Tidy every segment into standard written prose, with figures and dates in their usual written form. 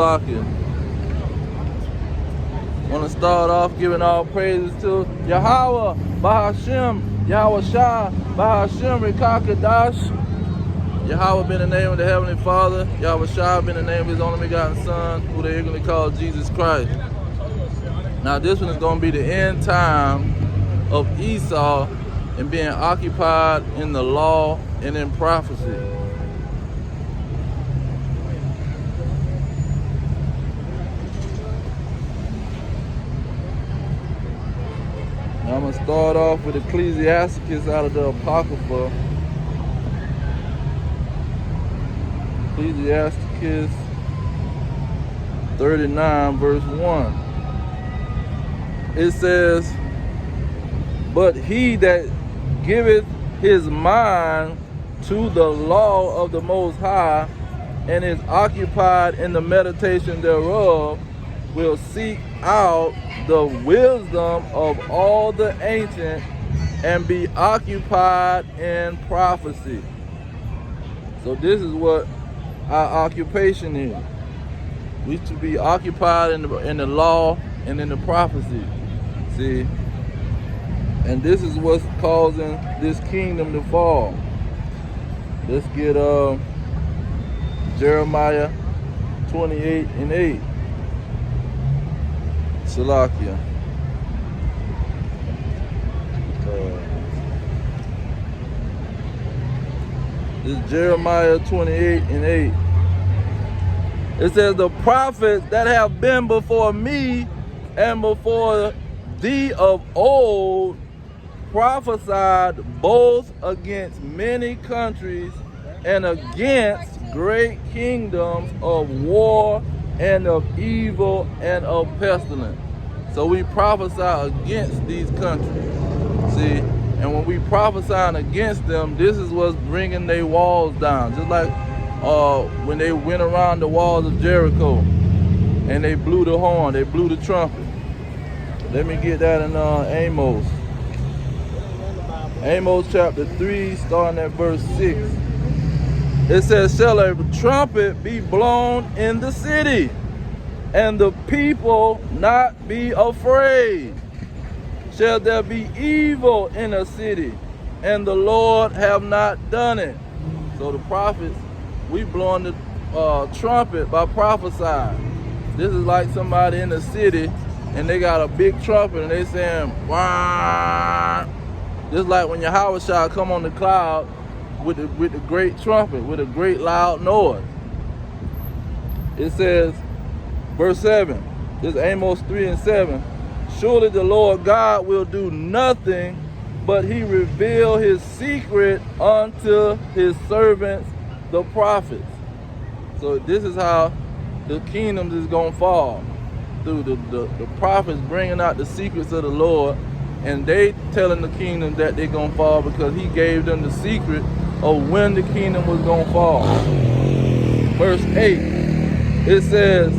Salakia. Want to start off giving all praises to Yahweh, Bahashem, Yahweh Shah, Bahashem, Rekakadash. Yahweh been the name of the Heavenly Father. Yahweh Shah been the name of His only begotten Son, who they ignorantly call Jesus Christ. Now this one is going to be the end time of ESAU and being occupied in the law and in prophecy. Now I'm going to start off with Ecclesiasticus out of the Apocrypha. Ecclesiasticus 39 verse 1. It says, "But he that giveth his mind to the law of the Most High, and is occupied in the meditation thereof, will seek out the wisdom of all the ancient, and be occupied in prophecy." So this is what our occupation is. We should be occupied in the law and in the prophecy. See? And this is what's causing this kingdom to fall. Let's get Jeremiah 28 and 8. Salakia. This is Jeremiah 28 and 8. It says, "The prophets that have been before me and before thee of old prophesied both against many countries and against great kingdoms of war and of evil and of pestilence." So we prophesy against these countries. See, and when we prophesying against them, this is what's bringing their walls down. Just like when they went around the walls of Jericho and they blew the horn, they blew the trumpet. Let me get that in Amos. Amos chapter 3, starting at verse 6. It says, "Shall a trumpet be blown in the city, and the people not be afraid? Shall there be evil in a city, and the Lord have not done it?" So the prophets, we blowing the trumpet by prophesying. This is like somebody in the city, and they got a big trumpet, and they saying, "Wah!" Just like when Yahweh shall come on the cloud with the great trumpet, with a great loud noise. It says, verse 7, this is Amos 3 and 7, "Surely the Lord God will do nothing, but he reveal his secret unto his servants, the prophets." So this is how the kingdoms is going to fall. Through the prophets bringing out the secrets of the Lord, and they telling the kingdom that they're going to fall because he gave them the secret of when the kingdom was going to fall. Verse 8, it says,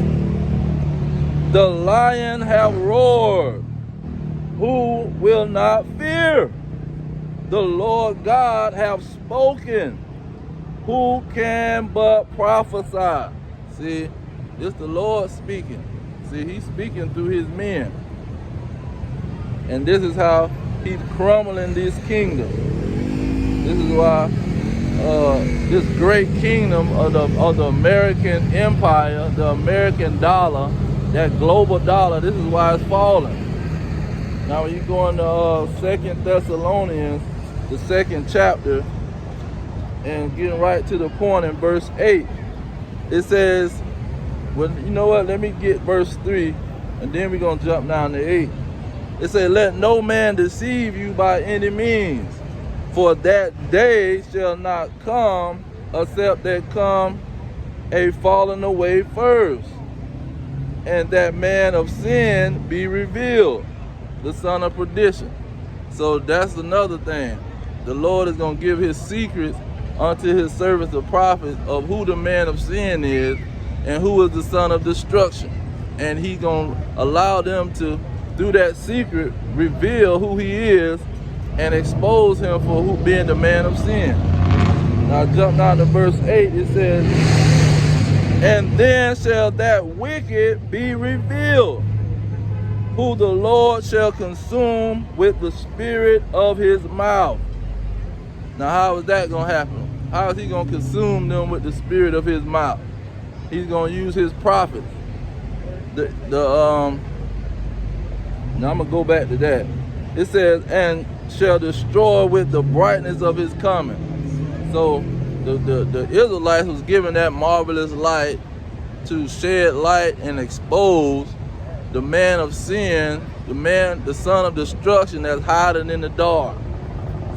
"The lion have roared, who will not fear? The Lord God have spoken, who can but prophesy?" See, this the Lord speaking. See, he's speaking through his men. And this is how he's crumbling this kingdom. This is why this great kingdom of the American empire, the American dollar, that global dollar, this is why it's falling. Now when you go into 2 Thessalonians, the 2nd chapter, and getting right to the point in verse 8, it says, well, you know what, let me get verse 3, and then we're going to jump down to 8. It says, "Let no man deceive you by any means, for that day shall not come, except there come a falling away first, and that man of sin be revealed, the son of perdition." So that's another thing. The Lord is going to give his secrets unto his servants, the prophets, of who the man of sin is and who is the son of destruction. And he's going to allow them to, through that secret, reveal who he is and expose him for who being the man of sin. Now jump down to verse 8. It says, And then shall that wicked be revealed, who the Lord shall consume with the spirit of his mouth. Now how is that going to happen? How is he going to consume them with the spirit of his mouth? He's going to use his prophets. Now I'm going to go back to that. It says, and shall destroy with the brightness of his coming. So the Israelites was given that marvelous light to shed light and expose the man of sin, the son of destruction that's hiding in the dark.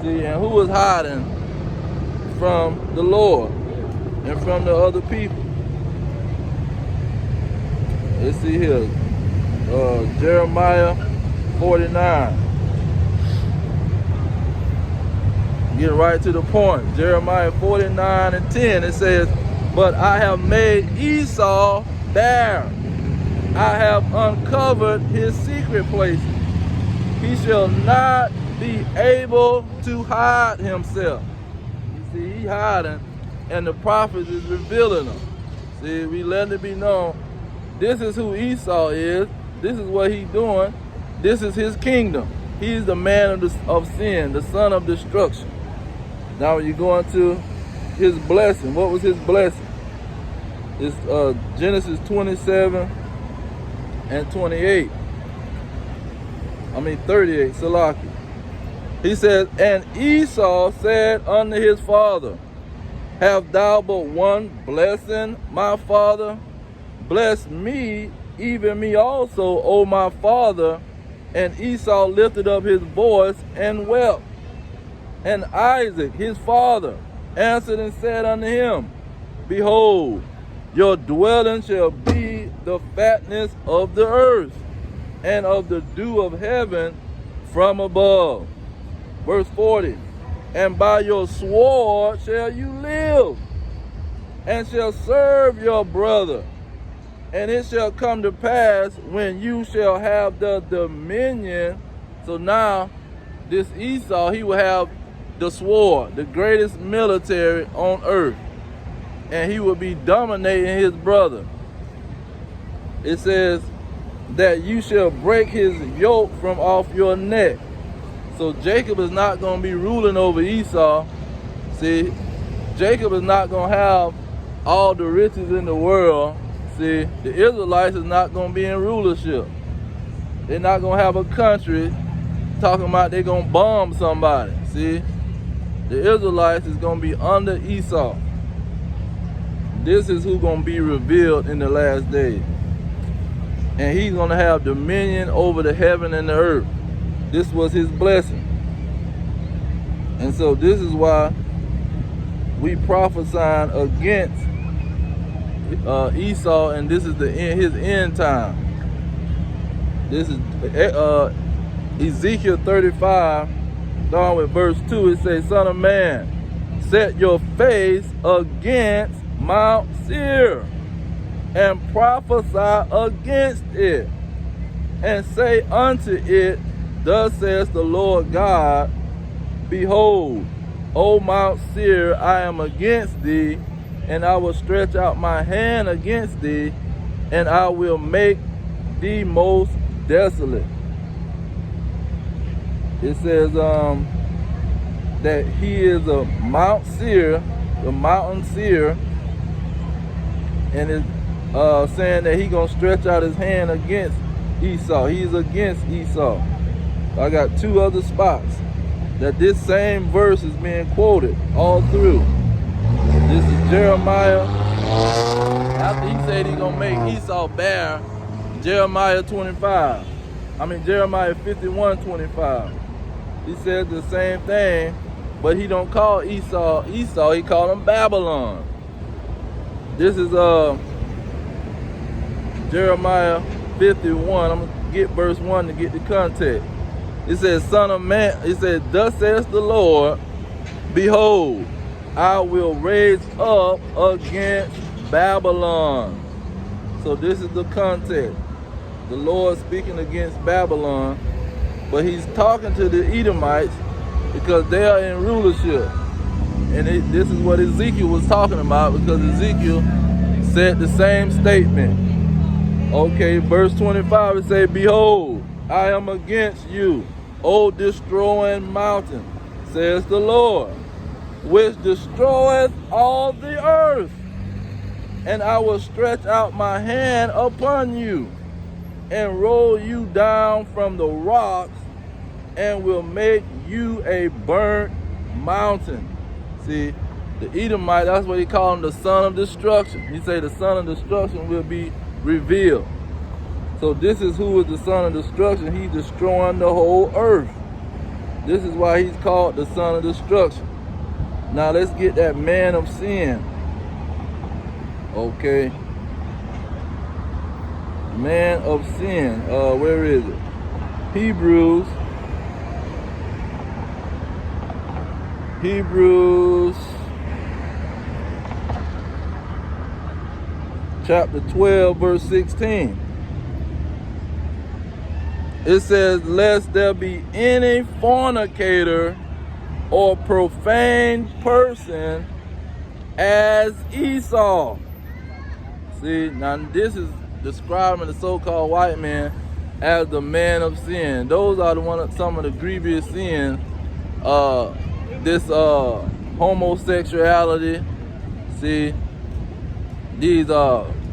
See, and who was hiding from the Lord and from the other people? Let's see here, Jeremiah 49. Getting right to the point. Jeremiah 49:10, it says, but I have made Esau bare. I have uncovered his secret places. He shall not be able to hide himself. You see, he hiding, and the prophets is revealing him. See, we letting it be known. This is who Esau is. This is what he's doing. This is his kingdom. He's the man of sin, the son of destruction. Now when you go into his blessing, what was his blessing? It's Genesis 27 and 28. 38, Salaki. He says, and Esau said unto his father, have thou but one blessing, my father? Bless me, even me also, O my father. And Esau lifted up his voice and wept. And Isaac, his father, answered and said unto him, behold, your dwelling shall be the fatness of the earth, and of the dew of heaven from above. Verse 40, and by your sword shall you live, and shall serve your brother. And it shall come to pass when you shall have the dominion. So now, this Esau, he will have the sword, the greatest military on earth. And he will be dominating his brother. It says that you shall break his yoke from off your neck. So Jacob is not going to be ruling over Esau. See, Jacob is not going to have all the riches in the world. See, the Israelites is not going to be in rulership. They're not going to have a country talking about they're going to bomb somebody. See, the Israelites is going to be under Esau. This is who's going to be revealed in the last days. And he's going to have dominion over the heaven and the earth. This was his blessing. And so this is why we prophesying against Esau, and this is his end time. This is Ezekiel 35, starting with verse 2. It says, Son of man, set your face against Mount Seir, and prophesy against it, and say unto it, Thus says the Lord God, Behold, O Mount Seir, I am against thee, and I will stretch out my hand against thee, and I will make thee most desolate. It says that he is a Mount Seir, the mountain Seir, and it's saying that he's going to stretch out his hand against Esau. He's against Esau. I got two other spots that this same verse is being quoted all through. This is Jeremiah. After he said he's going to make Esau bare, Jeremiah 51:25. He said the same thing, but he don't call Esau, he called him Babylon. This is Jeremiah 51. I'm going to get verse 1 to get the context. It says, Son of man, it says, Thus says the Lord, Behold, I will raise up against Babylon. So this is the context. The Lord speaking against Babylon, but he's talking to the Edomites because they are in rulership. And this is what Ezekiel was talking about, because Ezekiel said the same statement. Okay, verse 25, it say, behold, I am against you, O destroying mountain, says the Lord, which destroyeth all the earth. And I will stretch out my hand upon you, and roll you down from the rocks, and will make you a burnt mountain. See, the Edomite, that's what he called him, the son of destruction. He say the son of destruction will be revealed. So this is who is the son of destruction. He's destroying the whole earth. This is why he's called the son of destruction. Now let's get that man of sin. Okay. Man of sin. Where is it? Hebrews chapter 12, verse 16. It says, lest there be any fornicator or profane person as Esau. See, now this is describing the so-called white man as the man of sin. Those are some of the grievous sins. This homosexuality, see, these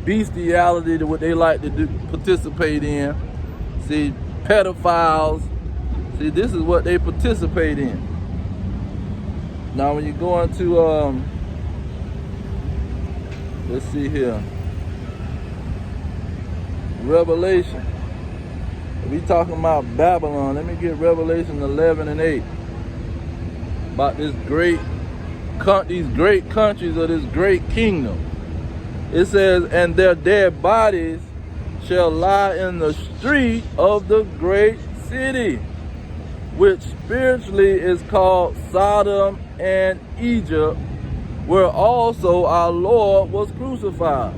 bestiality, what they like to do, participate in. See, pedophiles. See, this is what they participate in. Now, when you go into let's see here, Revelation. We talking about Babylon. Let me get Revelation 11 and 8. About these great countries of this great kingdom. It says, and their dead bodies shall lie in the street of the great city, which spiritually is called Sodom and Egypt, where also our Lord was crucified.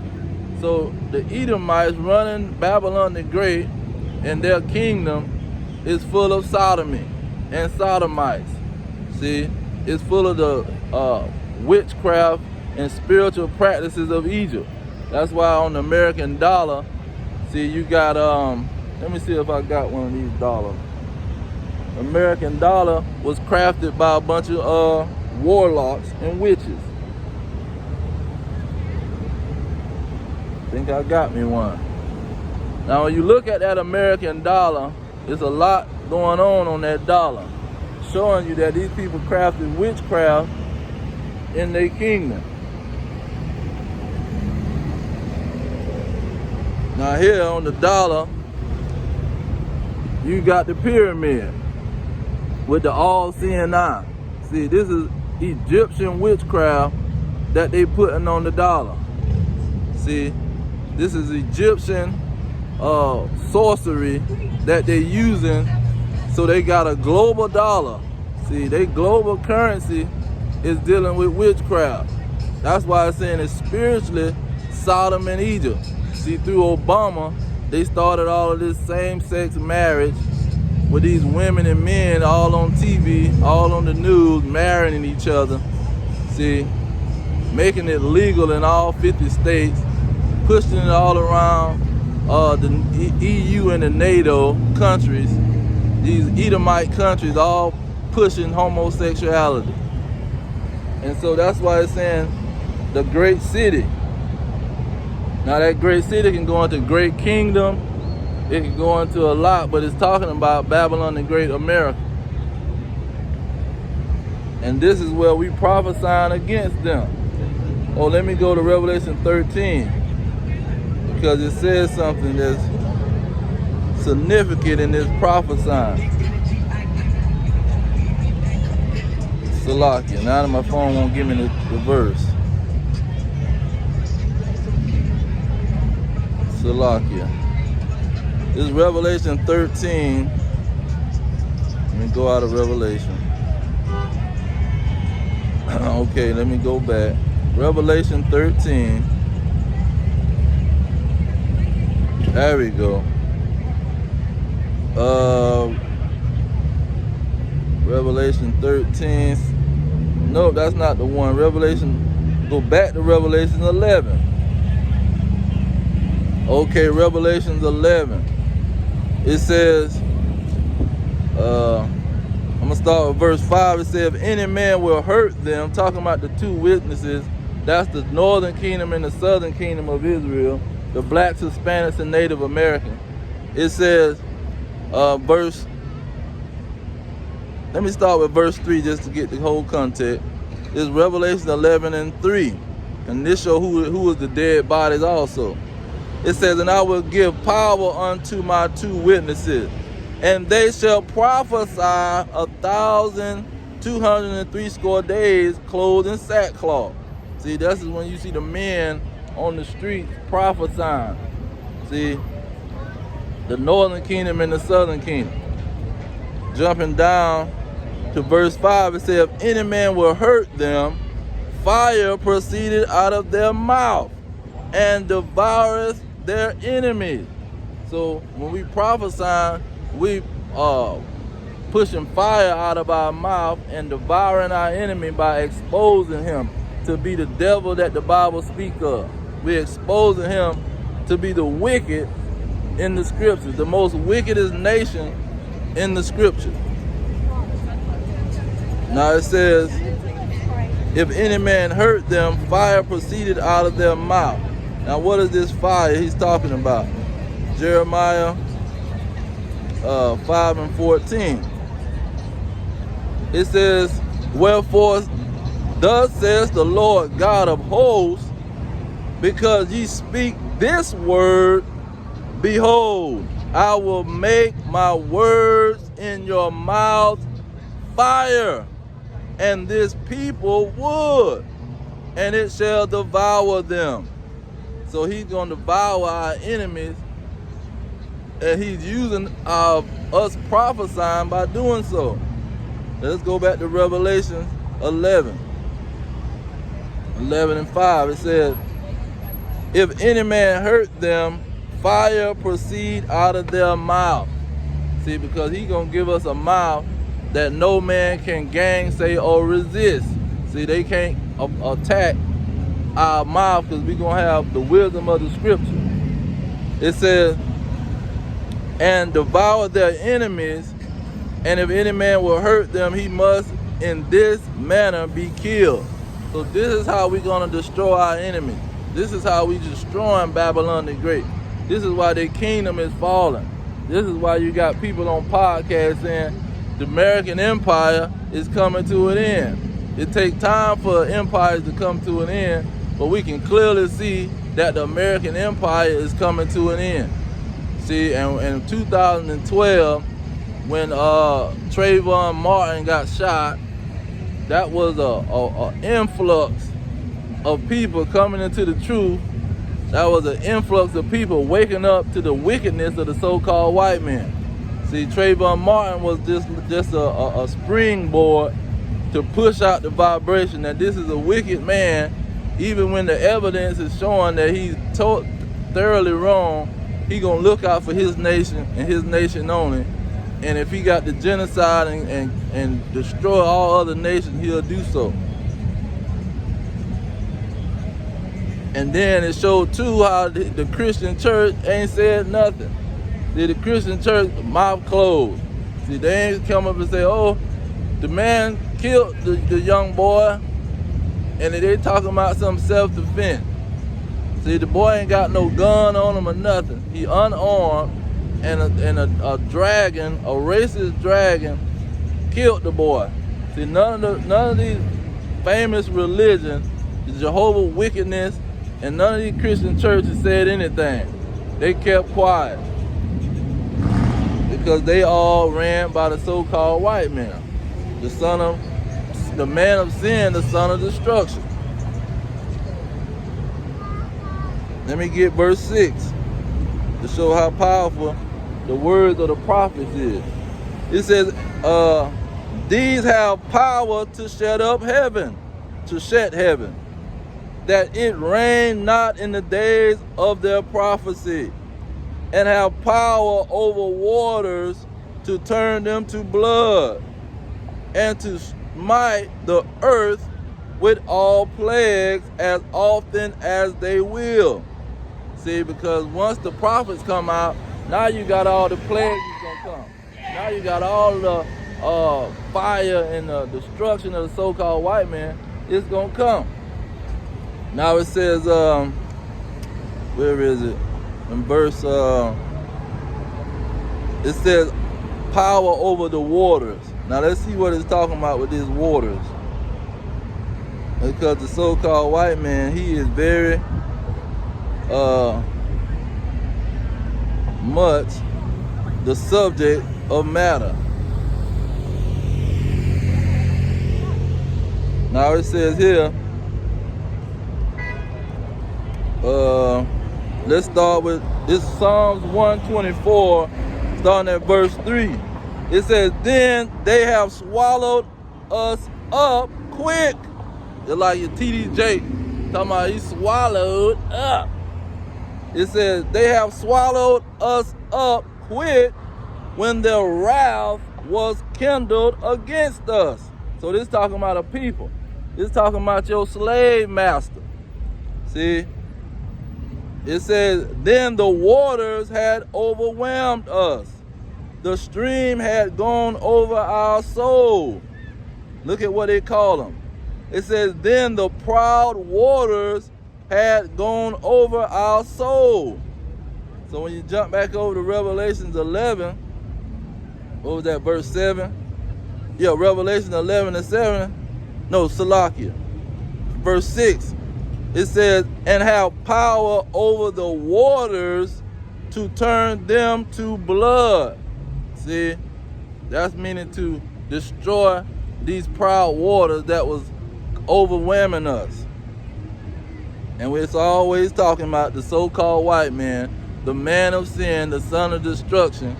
So the Edomites running Babylon the Great, and their kingdom is full of sodomy and sodomites. See, it's full of the witchcraft and spiritual practices of Egypt. That's why on the American dollar, see, you got, let me see if I got one of these dollars. American dollar was crafted by a bunch of warlocks and witches. I think I got me one. Now, when you look at that American dollar, there's a lot going on that dollar, showing you that these people crafted witchcraft in their kingdom. Now here on the dollar, you got the pyramid with the all-seeing eye. See, this is Egyptian witchcraft that they putting on the dollar. See, this is Egyptian sorcery that they using, so they got a global dollar. See, their global currency is dealing with witchcraft. That's why it's saying it's spiritually Sodom and Egypt. See, through Obama, they started all of this same-sex marriage with these women and men all on TV, all on the news, marrying each other. See, making it legal in all 50 states, pushing it all around the EU and the NATO countries. These Edomite countries all pushing homosexuality. And so that's why it's saying the great city. Now that great city can go into great kingdom, it can go into a lot, but it's talking about Babylon the Great America. And this is where we prophesying against them. Oh, let me go to Revelation 13, because it says something that's significant in this prophesying. Salakia. Now that my phone won't give me the verse. Salakia. This is Revelation 13. Let me go out of Revelation. Okay, let me go back. Revelation 13. There we go. Revelation 13. Nope, that's not the one. Go back to Revelation 11. Okay, Revelations 11. It says, I'm going to start with verse 5. It says, if any man will hurt them, talking about the two witnesses, that's the northern kingdom and the southern kingdom of Israel, the blacks, Hispanics, and Native Americans. It says, let me start with verse 3 just to get the whole context. It's Revelation 11:3. And this shows who is the dead bodies also. It says, and I will give power unto my two witnesses, and they shall prophesy 1,260 days, clothed in sackcloth. See, this is when you see the men on the streets prophesying. See, the northern kingdom and the southern kingdom. Jumping down to verse 5, it says, if any man will hurt them, fire proceeded out of their mouth, and devoureth their enemies. So when we prophesy, we pushing fire out of our mouth and devouring our enemy by exposing him to be the devil that the Bible speaks of. We're exposing him to be the wicked in the scriptures, the most wickedest nation in the scriptures. Now it says, if any man hurt them, fire proceeded out of their mouth. Now what is this fire he's talking about? Jeremiah 5:14. It says, wherefore thus says the Lord God of hosts, because ye speak this word, behold, I will make my words in your mouth fire, and this people wood, and it shall devour them. So he's going to devour our enemies, and he's using us prophesying by doing so. Let's go back to Revelation 11:5. It says, if any man hurt them, fire proceed out of their mouth. See, because he's going to give us a mouth that no man can gainsay or resist. See, they can't attack our mouth because we're going to have the wisdom of the scripture. It says, and devour their enemies, and if any man will hurt them, he must in this manner be killed. So this is how we're going to destroy our enemies. This is how we destroying Babylon the Great. This is why their kingdom is falling. This is why you got people on podcasts saying the American empire is coming to an end. It takes time for empires to come to an end, but we can clearly see that the American empire is coming to an end. See, and in 2012, when Trayvon Martin got shot, that was a influx of people coming into the truth. That was an influx of people waking up to the wickedness of the so-called white man. See, Trayvon Martin was just a springboard to push out the vibration that this is a wicked man, even when the evidence is showing that he's thoroughly wrong. He gonna look out for his nation and his nation only. And if he got to genocide and destroy all other nations, he'll do so. And then it showed too how the Christian church ain't said nothing. See, the Christian church mouth closed. See, they ain't come up and say, oh, the man killed the young boy, and they talking about some self-defense. See, the boy ain't got no gun on him or nothing. He unarmed, and a dragon, a racist dragon, killed the boy. See, none of these famous religions, the Jehovah's Wickedness, and none of these Christian churches said anything. They kept quiet because they all ran by the so-called white man, the man of sin, the son of destruction. Let me get verse 6 to show how powerful the words of the prophets is. It says, these have power to shut heaven, that it rain not in the days of their prophecy, and have power over waters to turn them to blood, and to smite the earth with all plagues as often as they will. See, because once the prophets come out, now you got all the plagues gonna come. Now you got all the fire and the destruction of the so-called white man. It's gonna come. Now it says, where is it? In verse, it says, power over the waters. Now let's see what it's talking about with these waters. Because the so-called white man, he is very much the subject of matter. Now it says here, let's start with this Psalms 124, starting at verse 3. It says, then they have swallowed us up quick. Just like your TDJ, talking about he swallowed up. It says, they have swallowed us up quick when their wrath was kindled against us. So this talking about a people. This talking about your slave master. See? It says, then the waters had overwhelmed us. The stream had gone over our soul. Look at what they call them. It says, then the proud waters had gone over our soul. So when you jump back over to Revelations 11, what was that, verse 7? Yeah, Revelation 11 and 7. No, Salakia. Verse 6. It says, and have power over the waters to turn them to blood. See, that's meaning to destroy these proud waters that was overwhelming us. And it's always talking about the so-called white man, the man of sin, the son of destruction,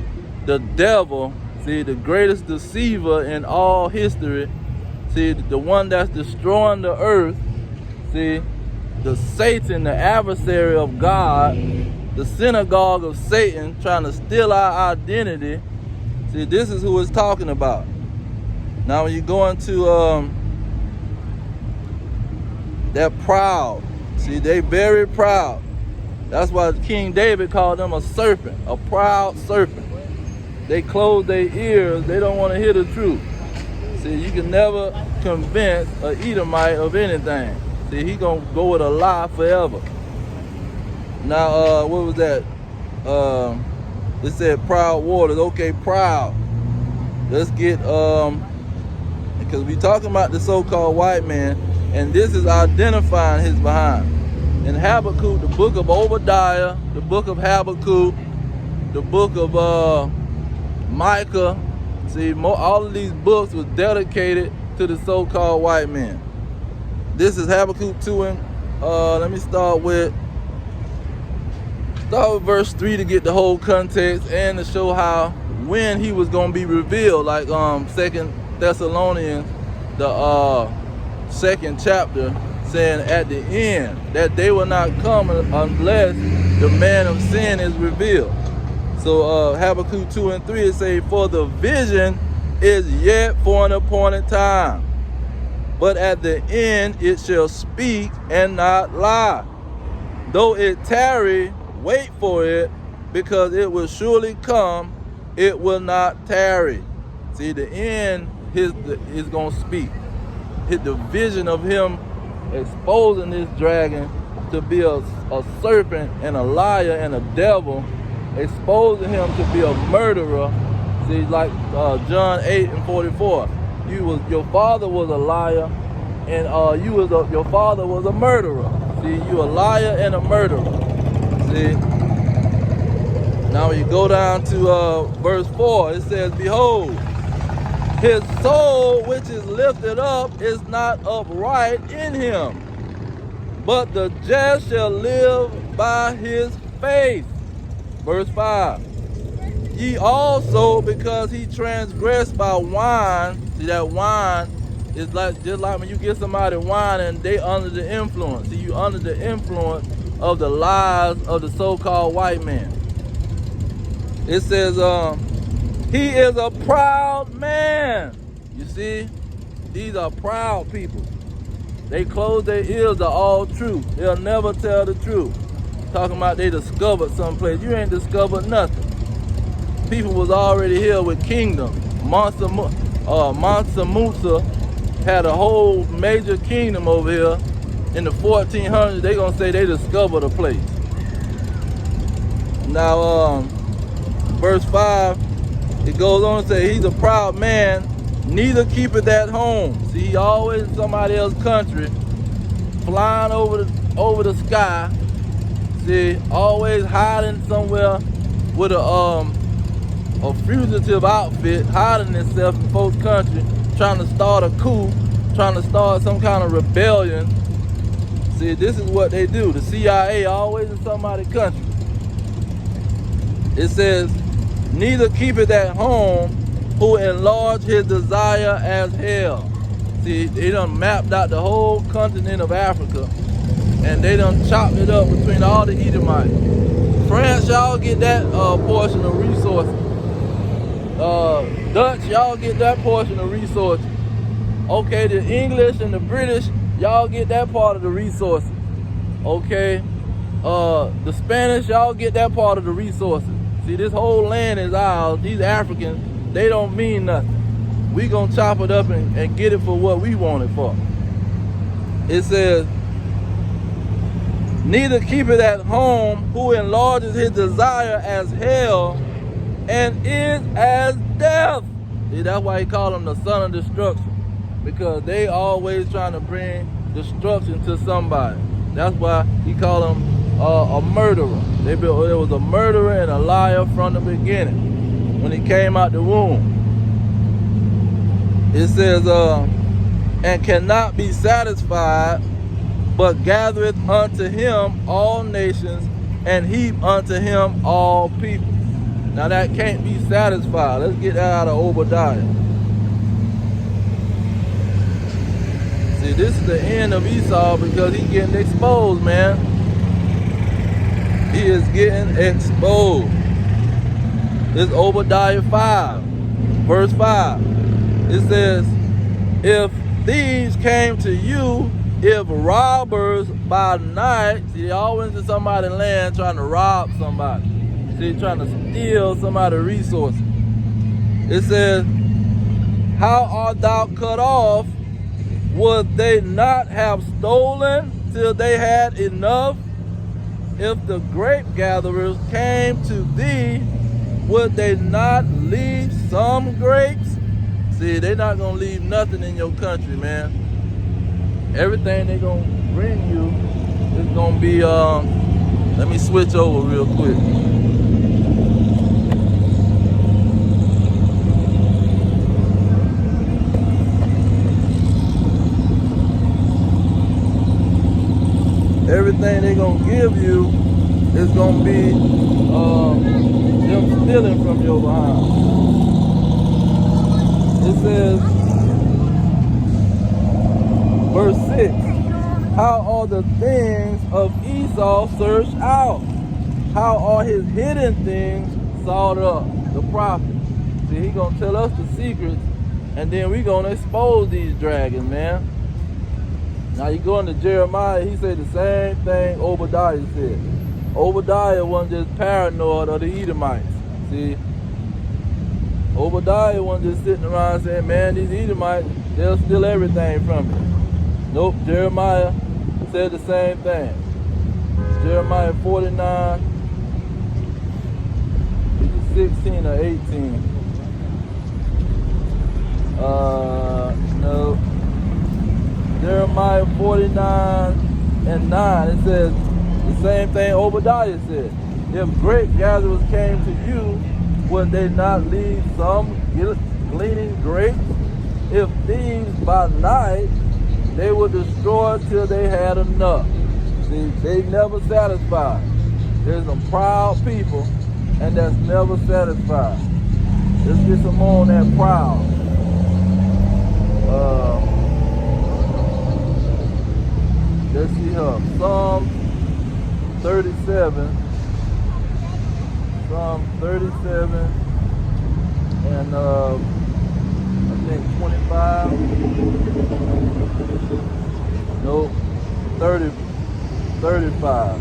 the devil, see, the greatest deceiver in all history, see, the one that's destroying the earth, see, the Satan, the adversary of God, the synagogue of Satan, trying to steal our identity. See, this is who it's talking about. Now when you go into that proud, see, they very proud. That's why King David called them a serpent, a proud serpent. They close their ears, they don't want to hear the truth. See, you can never convince an Edomite of anything. See, he gonna go with a lie forever. Now, what was that? It said proud waters. Okay, proud. Let's get, because we talking about the so-called white man, and this is identifying his behind. In Habakkuk, the book of Obadiah, the book of Habakkuk, the book of Micah, see, all of these books was dedicated to the so-called white man. This is Habakkuk 2, and let me start with verse 3 to get the whole context and to show how, when he was going to be revealed, like 2 Thessalonians, the 2nd chapter, saying at the end that they will not come unless the man of sin is revealed. So Habakkuk 2 and 3, it say, for the vision is yet for an appointed time, but at the end it shall speak and not lie. Though it tarry, wait for it, because it will surely come, it will not tarry. See, the end is going to speak. The vision of him exposing this dragon to be a serpent and a liar and a devil, exposing him to be a murderer. See, like John 8 and 44. Your father was a liar, and your father was a murderer. See, you a liar and a murderer. See. Now when you go down to verse 4, it says, behold, his soul which is lifted up is not upright in him, but the just shall live by his faith. Verse 5. Ye also, because he transgressed by wine. See, that wine is just like when you get somebody wine and they under the influence. See, you under the influence of the lies of the so-called white man. It says, he is a proud man. You see, these are proud people. They close their ears to all truth. They'll never tell the truth. talking about they discovered someplace. You ain't discovered nothing. People was already here with kingdom. Mansa Musa had a whole major kingdom over here in the 1400s. They gonna say they discovered a place. Now, verse 5, it goes on to say, he's a proud man, neither keepeth at home. See, he always in somebody else's country, flying over the sky. See, always hiding somewhere with a fugitive outfit, hiding himself in folks' country, trying to start a coup, trying to start some kind of rebellion. See, this is what they do. The CIA always in somebody's country. It says, neither keepeth at home, who enlarge his desire as hell. See, they done mapped out the whole continent of Africa, and they done chopped it up between all the Edomites. France, y'all get that portion of resources. Dutch, y'all get that portion of resources. Okay, the English and the British, y'all get that part of the resources. Okay, the Spanish, y'all get that part of the resources. See, this whole land is ours. These Africans, they don't mean nothing. We gonna chop it up and get it for what we want it for. It says, neither keep it at home, who enlarges his desire as hell, and is as death. See, that's why he called them the son of destruction, because they always trying to bring destruction to somebody. That's why he called them a murderer. There was a murderer and a liar from the beginning when he came out the womb. It says, and cannot be satisfied, but gathereth unto him all nations, and heap unto him all people. Now that can't be satisfied. Let's get that out of Obadiah. See, this is the end of Esau because he's getting exposed, man. He is getting exposed. It's Obadiah 5, verse 5. It says, if thieves came to you, if robbers by night, see, they always in somebody's land trying to rob somebody. See, trying to steal somebody's resources. It says, how art thou cut off? Would they not have stolen till they had enough? If the grape gatherers came to thee, would they not leave some grapes? See, they're not gonna leave nothing in your country, man. Everything they're gonna bring you is gonna be, let me switch over real quick. Everything they're gonna give you is gonna be them stealing from your behind. It says, verse 6, how are the things of Esau searched out? How are his hidden things sought up? The prophet. See, he gonna tell us the secrets, and then we gonna expose these dragons, man. Now you go into Jeremiah, he said the same thing Obadiah said. Obadiah wasn't just paranoid of the Edomites. See, Obadiah wasn't just sitting around saying, man, these Edomites, they'll steal everything from you. Nope, Jeremiah said the same thing. Jeremiah 49, 16 or 18. No. Jeremiah 49 and 9, it says the same thing Obadiah said. If grape gatherers came to you, would they not leave some gleaning grapes? If thieves by night, they would destroy till they had enough. See, they never satisfied. There's some proud people, and that's never satisfied. Let's get some more on that proud. Let's see here. Psalm 37. Psalm 37 and I think 25. Nope. 35.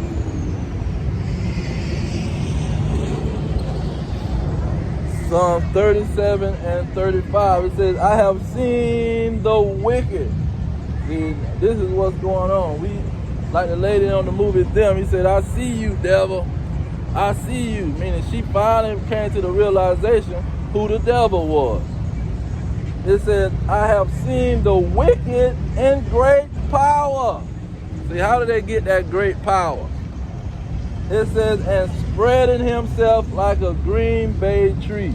Psalm 37 and 35. It says, I have seen the wicked. See, this is what's going on. We, like the lady on the movie Them, he said, I see you, devil. I see you. Meaning she finally came to the realization who the devil was. It said, I have seen the wicked in great power. See, how did they get that great power? It says, and spreading himself like a green bay tree.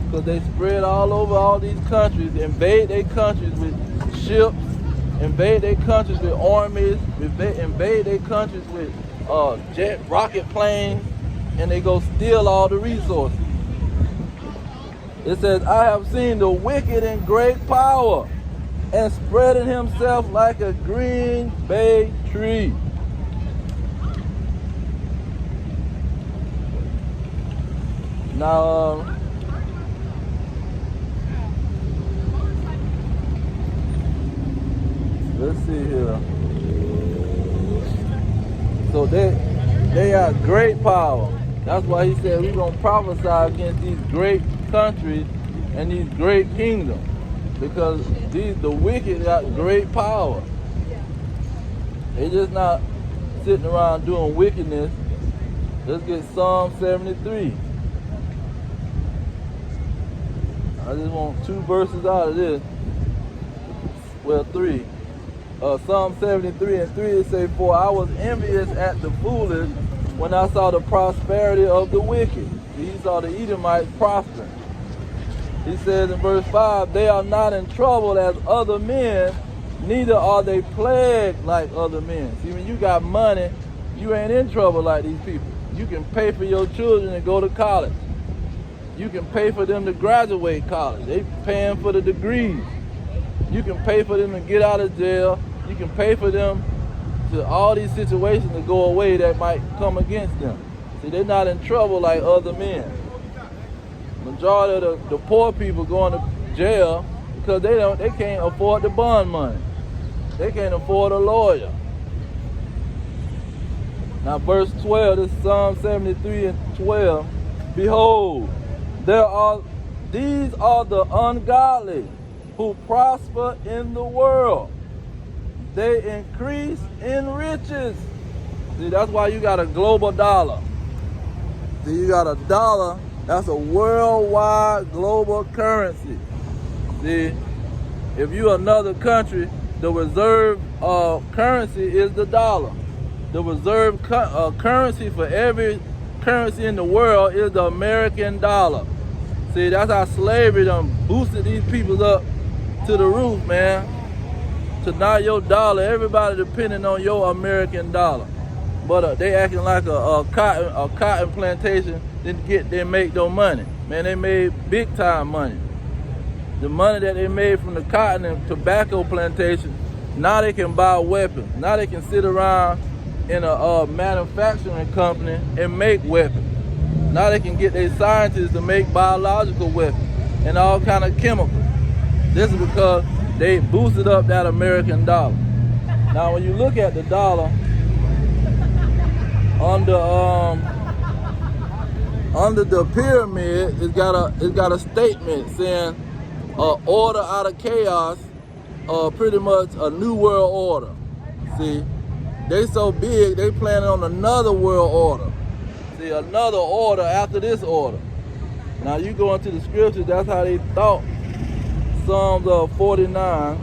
Because they spread all over all these countries, invade their countries with ships, invade their countries with armies, invade their countries with jet rocket planes, and they go steal all the resources. It says, I have seen the wicked in great power, and spreading himself like a green bay tree. Now, let's see here. So they have great power. That's why he said we're going to prophesy against these great countries and these great kingdoms. Because the wicked got great power. They just not sitting around doing wickedness. Let's get Psalm 73. I just want 2 verses out of this. Well, 3. Psalm 73 and 3, it says, for I was envious at the foolish when I saw the prosperity of the wicked. He saw the Edomites prospering. He says in verse 5, they are not in trouble as other men, neither are they plagued like other men. See, when you got money, you ain't in trouble like these people. You can pay for your children to go to college. You can pay for them to graduate college. They paying for the degrees. You can pay for them to get out of jail. You can pay for them to all these situations to go away that might come against them. See, they're not in trouble like other men. Majority of the poor people going to jail because they can't afford the bond money. They can't afford a lawyer. Now verse 12, this is Psalm 73 and 12. Behold, these are the ungodly who prosper in the world. They increase in riches. See, that's why you got a global dollar. See, you got a dollar, that's a worldwide global currency. See, if you're another country, the reserve currency is the dollar. The reserve currency for every currency in the world is the American dollar. See, that's how slavery done boosted these people up to the roof, man. To now your dollar, everybody depending on your American dollar. But they acting like a cotton plantation didn't make no money. Man, they made big time money. The money that they made from the cotton and tobacco plantation, now they can buy weapons. Now they can sit around in a manufacturing company and make weapons. Now they can get their scientists to make biological weapons and all kind of chemicals. This is because they boosted up that American dollar. Now when you look at the dollar, under the pyramid, it's got a statement saying order out of chaos, pretty much a new world order. See, they so big, they planning on another world order. See, another order after this order. Now you go into the scriptures, that's how they thought. Psalms 49.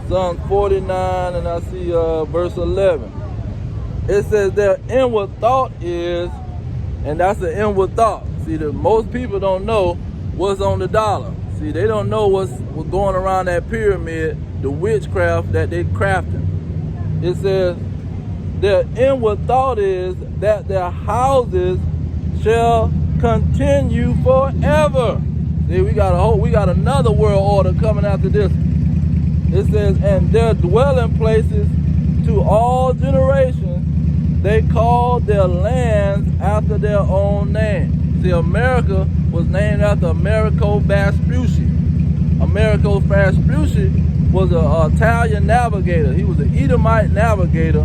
Psalms 49, and I see verse 11. It says their inward thought is, and that's the inward thought. See, most people don't know what's on the dollar. See, they don't know what's going around that pyramid, the witchcraft that they crafting. It says their inward thought is that their houses shall continue forever. See, we got another world order coming after this. It says, and their dwelling places to all generations, they call their lands after their own name. See, America was named after Americo Vespucci. Americo Vespucci was an Italian navigator. He was an Edomite navigator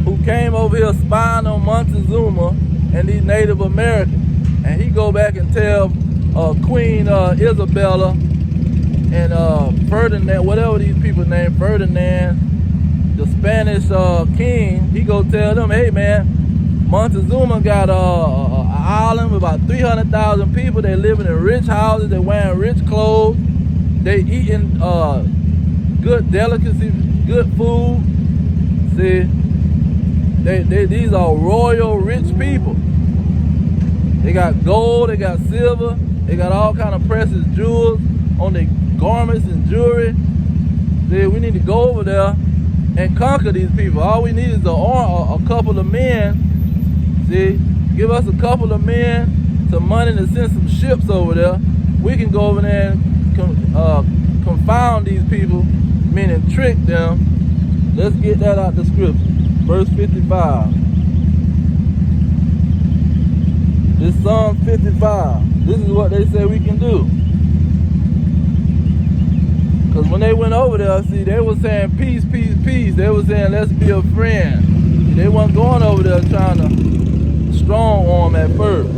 who came over here spying on Montezuma and these Native Americans. And he go back and tell Queen Isabella and Ferdinand, whatever these people named, Ferdinand, the Spanish king, he go tell them, hey man, Montezuma got an island with about 300,000 people. They living in rich houses, they wearing rich clothes, they eating good delicacies, good food. See, these are royal rich people. They got gold, they got silver, they got all kind of precious jewels on their garments and jewelry. See, we need to go over there and conquer these people. All we need is a couple of men. See, give us a couple of men, some money to send some ships over there. We can go over there and confound these people, meaning trick them. Let's get that out the scripture. Verse 55. This Psalm 55. This is what they say we can do. Because when they went over there, see, they were saying peace, peace, peace. They were saying let's be a friend. They wasn't going over there trying to strong arm at first.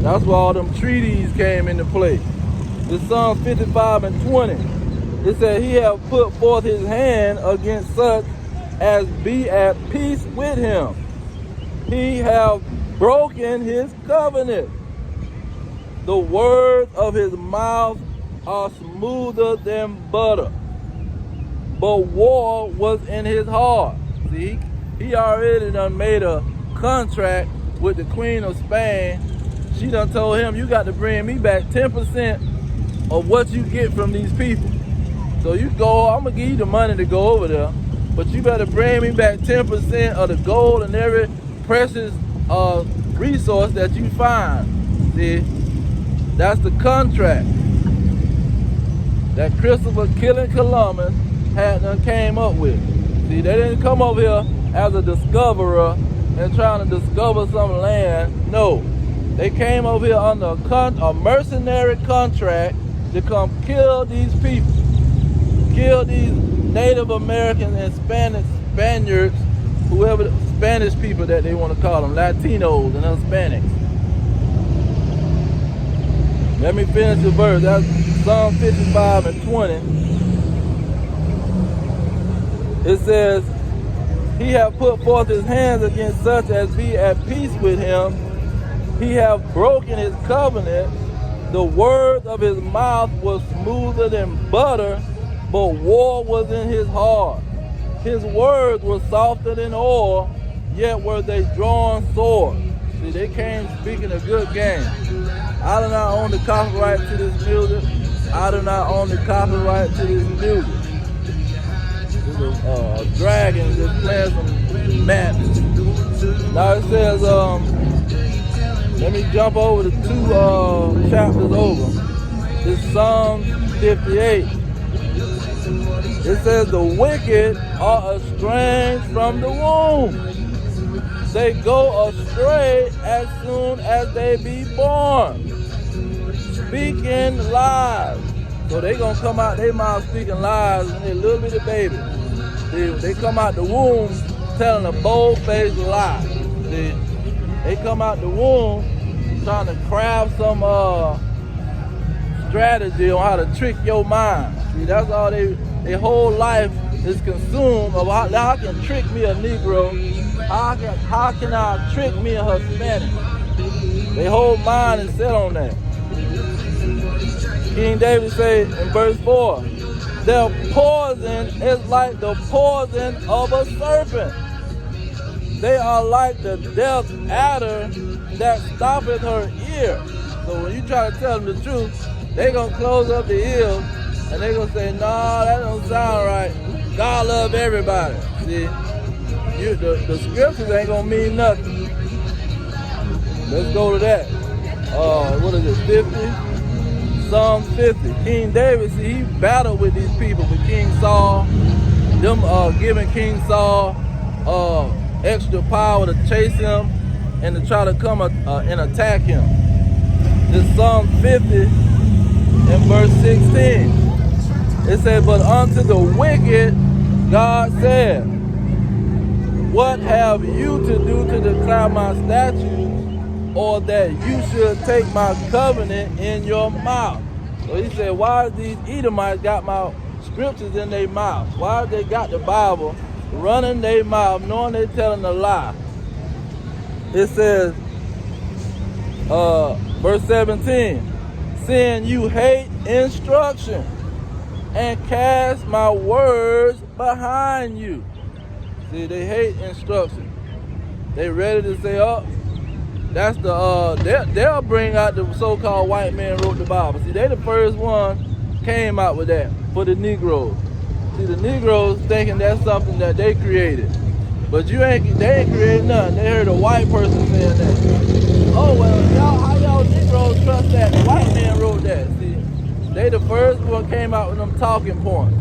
That's why all them treaties came into play. This Psalm 55 and 20. It said, he have put forth his hand against such as be at peace with him. He have broken his covenant. The words of his mouth are smoother than butter, but war was in his heart. See, he already done made a contract with the Queen of Spain. She done told him, you got to bring me back 10% of what you get from these people. So you go, I'm gonna give you the money to go over there, but you better bring me back 10% of the gold and every precious resource that you find. See, that's the contract that Christopher killing Columbus had done came up with. See, they didn't come over here as a discoverer and trying to discover some land. No, they came over here under a mercenary contract to come kill these people, kill these Native Americans and Spaniards, whoever, Spanish people that they want to call them, Latinos and Hispanics. Let me finish the verse. That's Psalm 55 and 20. It says, he have put forth his hands against such as be at peace with him. He have broken his covenant. The word of his mouth was smoother than butter, but war was in his heart. His words were softer than oil, yet were they drawn swords. See, they came speaking a good game. I do not own the copyright to this music. I do not own the copyright to this music. There's a dragon just playing some madness. Now it says, let me jump over the 2 chapters over. This Psalm 58. It says, the wicked are estranged from the womb. They go astray as soon as they be born, speaking lies. So they gonna come out their mouth speaking lies when they're a little bitty baby. They come out the womb telling a bold-faced lie. See, they come out the womb trying to craft some strategy on how to trick your mind. See, that's all their whole life is consumed of how can trick me a Negro. How can I trick me a Hispanic? Their whole mind is set on that. King David said in verse 4, their poison is like the poison of a serpent. They are like the death adder that stoppeth her ear. So when you try to tell them the truth, they gonna close up the ears and they gonna say, nah, that don't sound right. God love everybody. See, the scriptures ain't gonna mean nothing. Let's go to that. What is it, 50? Psalm 50. King David, see, he battled with these people, with King Saul, them giving King Saul extra power to chase him and to try to come and attack him. This Psalm 50 in verse 16. It says, but unto the wicked God said, what have you to do to declare my statutes or that you should take my covenant in your mouth. So he said, why these Edomites got my scriptures in their mouth? Why they got the Bible running their mouth, knowing they telling a lie? It says, verse 17, saying you hate instruction and cast my words behind you. See, they hate instruction. They ready to say, oh, that's the, they'll bring out the so-called white man wrote the Bible. See, they the first one came out with that for the Negroes. See, the Negroes thinking that's something that they created. But they ain't created nothing. They heard a white person saying that. Oh, well, y'all, how y'all Negroes trust that? The white man wrote that. See, they the first one came out with them talking points.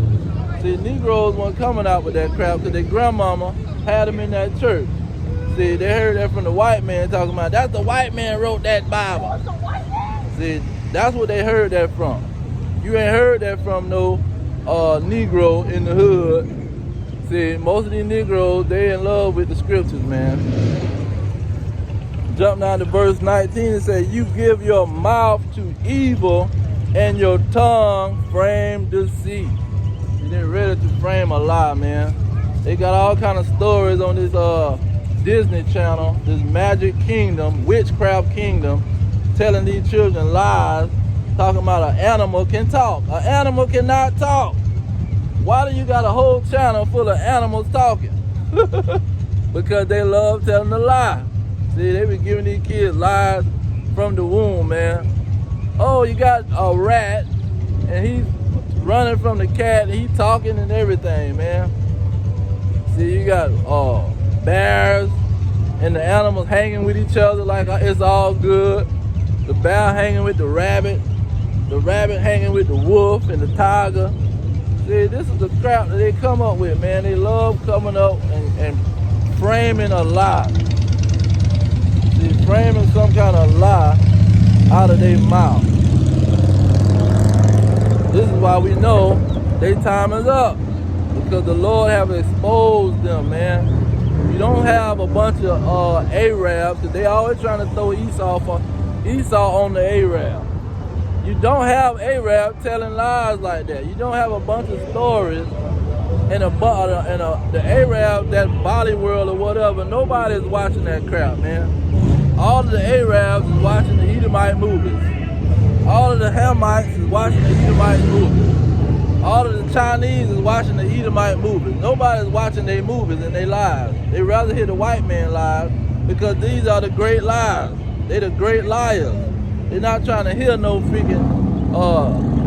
See, Negroes weren't coming out with that crap because their grandmama had them in that church. See, they heard that from the white man talking about, that's the white man wrote that Bible. See, that's what they heard that from. You ain't heard that from no Negro in the hood. See, most of these Negroes, they in love with the scriptures, man. Jump down to verse 19 and say, you give your mouth to evil and your tongue frame deceit. See, they're ready to frame a lie, man. They got all kind of stories on this Disney Channel, this magic kingdom, witchcraft kingdom, telling these children lies, talking about an animal can talk. An animal cannot talk. Why do you got a whole channel full of animals talking? Because they love telling a lie. See, they be giving these kids lies from the womb, man. Oh, you got a rat, and he's running from the cat, and he's talking and everything, man. See, you got bears and the animals hanging with each other like it's all good. The bear hanging with the rabbit hanging with the wolf and the tiger. See, this is the crap that they come up with, man. They love coming up and framing a lie. See, framing some kind of lie out of their mouth. This is why we know their time is up. Because the Lord have exposed them, man. You don't have a bunch of Arabs, because they always trying to throw Esau on the Arab. You don't have Arab telling lies like that. You don't have a bunch of stories and the Arab, that Bollywood or whatever. Nobody's watching that crap, man. All of the Arabs is watching the Edomite movies. All of the Hamites is watching the Edomite movies. All of the Chinese is watching the Edomite movies. Nobody's watching their movies and their lives. They rather hear the white man lies because these are the great lies. They the great liars. They're not trying to hear no freaking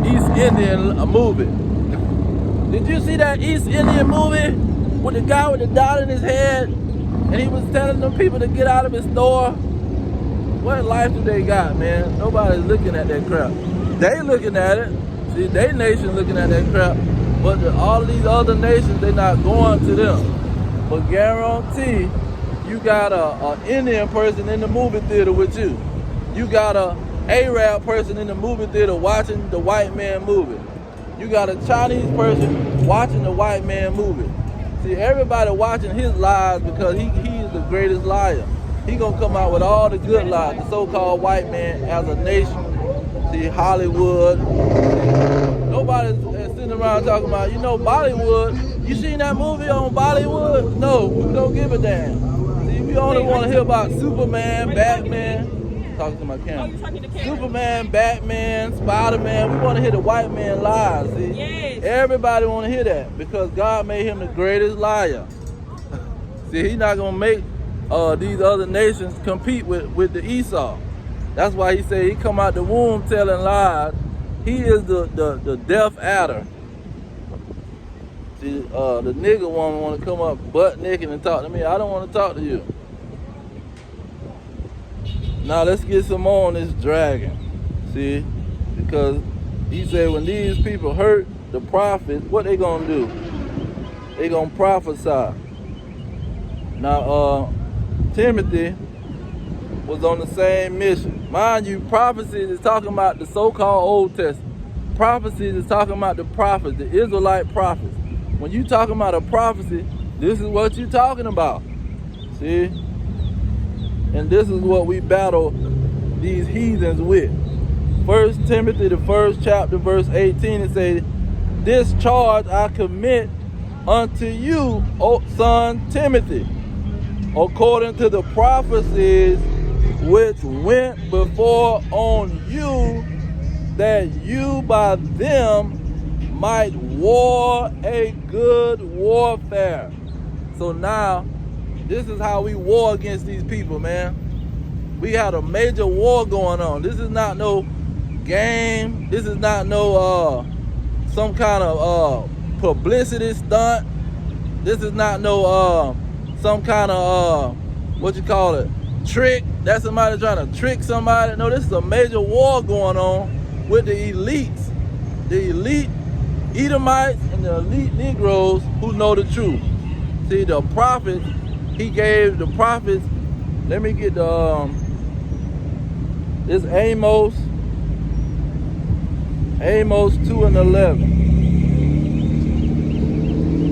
East Indian movie. Did you see that East Indian movie with the guy with the dot in his head and he was telling them people to get out of his store? What life do they got, man? Nobody's looking at that crap. They looking at it. See, they nation looking at that crap. But all of these other nations, they're not going to them. But guarantee, you got a Indian person in the movie theater with you. You got a Arab person in the movie theater watching the white man movie. You got a Chinese person watching the white man movie. See, everybody watching his lies because he is the greatest liar. He gonna come out with all the good lies, the so-called white man as a nation. See, Hollywood. Nobody's sitting around talking about, Bollywood. You seen that movie on Bollywood? No, we don't give a damn. See, we only want to hear about Superman, Batman. Talking to my camera. Superman, Batman, Spider-Man. We want to hear the white man lies. See, yes. Everybody want to hear that because God made him the greatest liar. See, he's not gonna make these other nations compete with the Esau. That's why he said he come out the womb telling lies. He is the deaf adder. See, the nigger woman want to come up butt naked and talk to me. I don't want to talk to you. Now let's get some more on this dragon. See, because he said when these people hurt the prophets, what they gonna do? They gonna prophesy. Now Timothy was on the same mission. Mind you, prophecies is talking about the so-called Old Testament. Prophecies is talking about the prophets, the Israelite prophets. When you talking about a prophecy, this is what you talking about. See? And this is what we battle these heathens with. 1 Timothy, the 1st chapter, verse 18, it says, "This charge I commit unto you, O son Timothy, according to the prophecies which went before on you, that you by them might war a good warfare." So now, this is how we war against these people, man. We had a major war going on. This is not no game. This is not no some kind of publicity stunt. This is not no some kind of what you call it, trick. That's somebody trying to trick somebody. No, this is a major war going on with the elites, the elite Edomites and the elite Negroes who know the truth. See, the prophets, he gave the prophets, let me get the this Amos 2:11.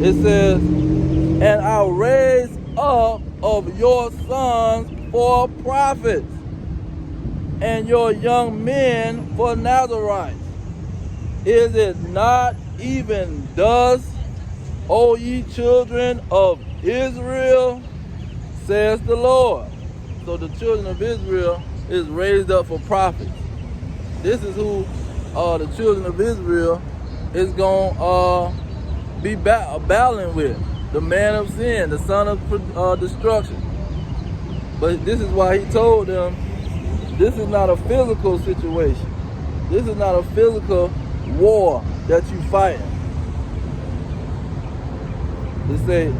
It says, "And I'll raise up of your sons for prophets, and your young men for Nazarites. Is it not even thus, O ye children of Israel, says the Lord?" So the children of Israel is raised up for prophets. This is who the children of Israel is going to be battling with. The man of sin, the son of destruction. But this is why he told them, this is not a physical situation. This is not a physical war that you fighting. Let's say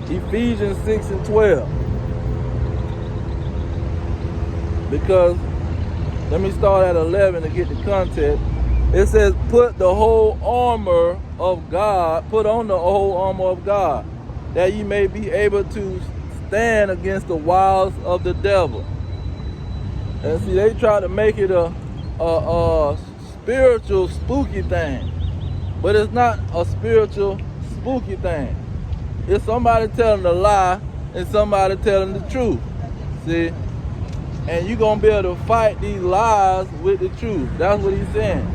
Ephesians 6:12. Because, let me start at 11 to get the context. It says, "Put the whole armor of God, put on the whole armor of God, that ye may be able to stand against the wiles of the devil." And see, they try to make it a spiritual spooky thing, but it's not a spiritual spooky thing. It's somebody telling a lie and somebody telling the truth. See, and you're gonna be able to fight these lies with the truth. That's what he's saying.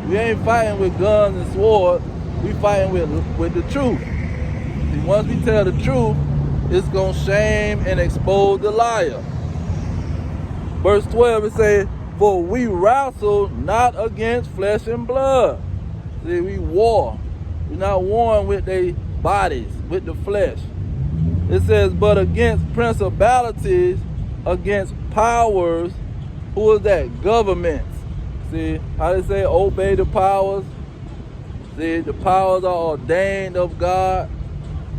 We ain't fighting with guns and swords. We fighting with the truth. See, once we tell the truth, it's gonna shame and expose the liar. Verse 12, it says, "For we wrestle not against flesh and blood." See, we war. We're not warring with their bodies, with the flesh. It says, "But against principalities, against powers." Who is that? Governments. See, how they say, obey the powers. See, the powers are ordained of God.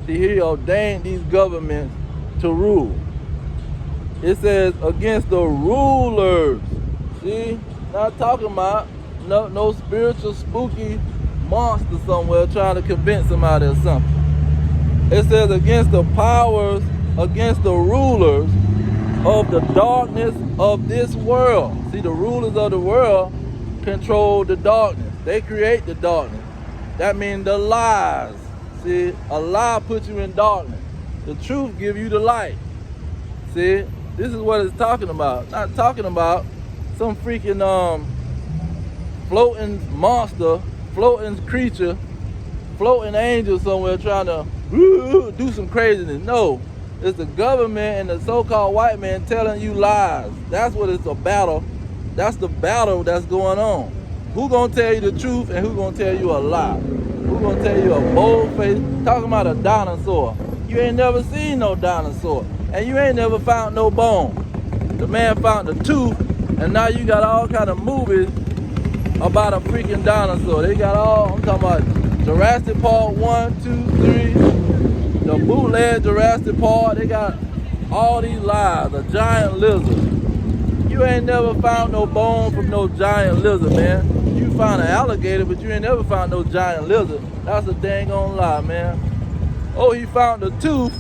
See, he ordained these governments to rule. It says, against the rulers. See, not talking about no spiritual spooky monster somewhere trying to convince somebody or something. It says, against the powers, against the rulers of the darkness of this world. See, the rulers of the world control the darkness. They create the darkness. That means the lies. See, a lie puts you in darkness. The truth gives you the light. See, this is what it's talking about. Not talking about some freaking floating monster, floating creature, floating angel somewhere trying to do some craziness. No, it's the government and the so-called white man telling you lies. That's what it's a battle. That's the battle that's going on. Who gonna tell you the truth and who gonna tell you a lie? Who gonna tell you a bold face? Talking about a dinosaur. You ain't never seen no dinosaur. And you ain't never found no bone. The man found a tooth, and now you got all kind of movies about a freaking dinosaur. They got all, I'm talking about Jurassic Park 1, 2, 3, the bootleg Jurassic Park. They got all these lies, a giant lizard. You ain't never found no bone from no giant lizard, man. You found an alligator, but you ain't never found no giant lizard. That's a dang on lie, man. Oh, he found a tooth,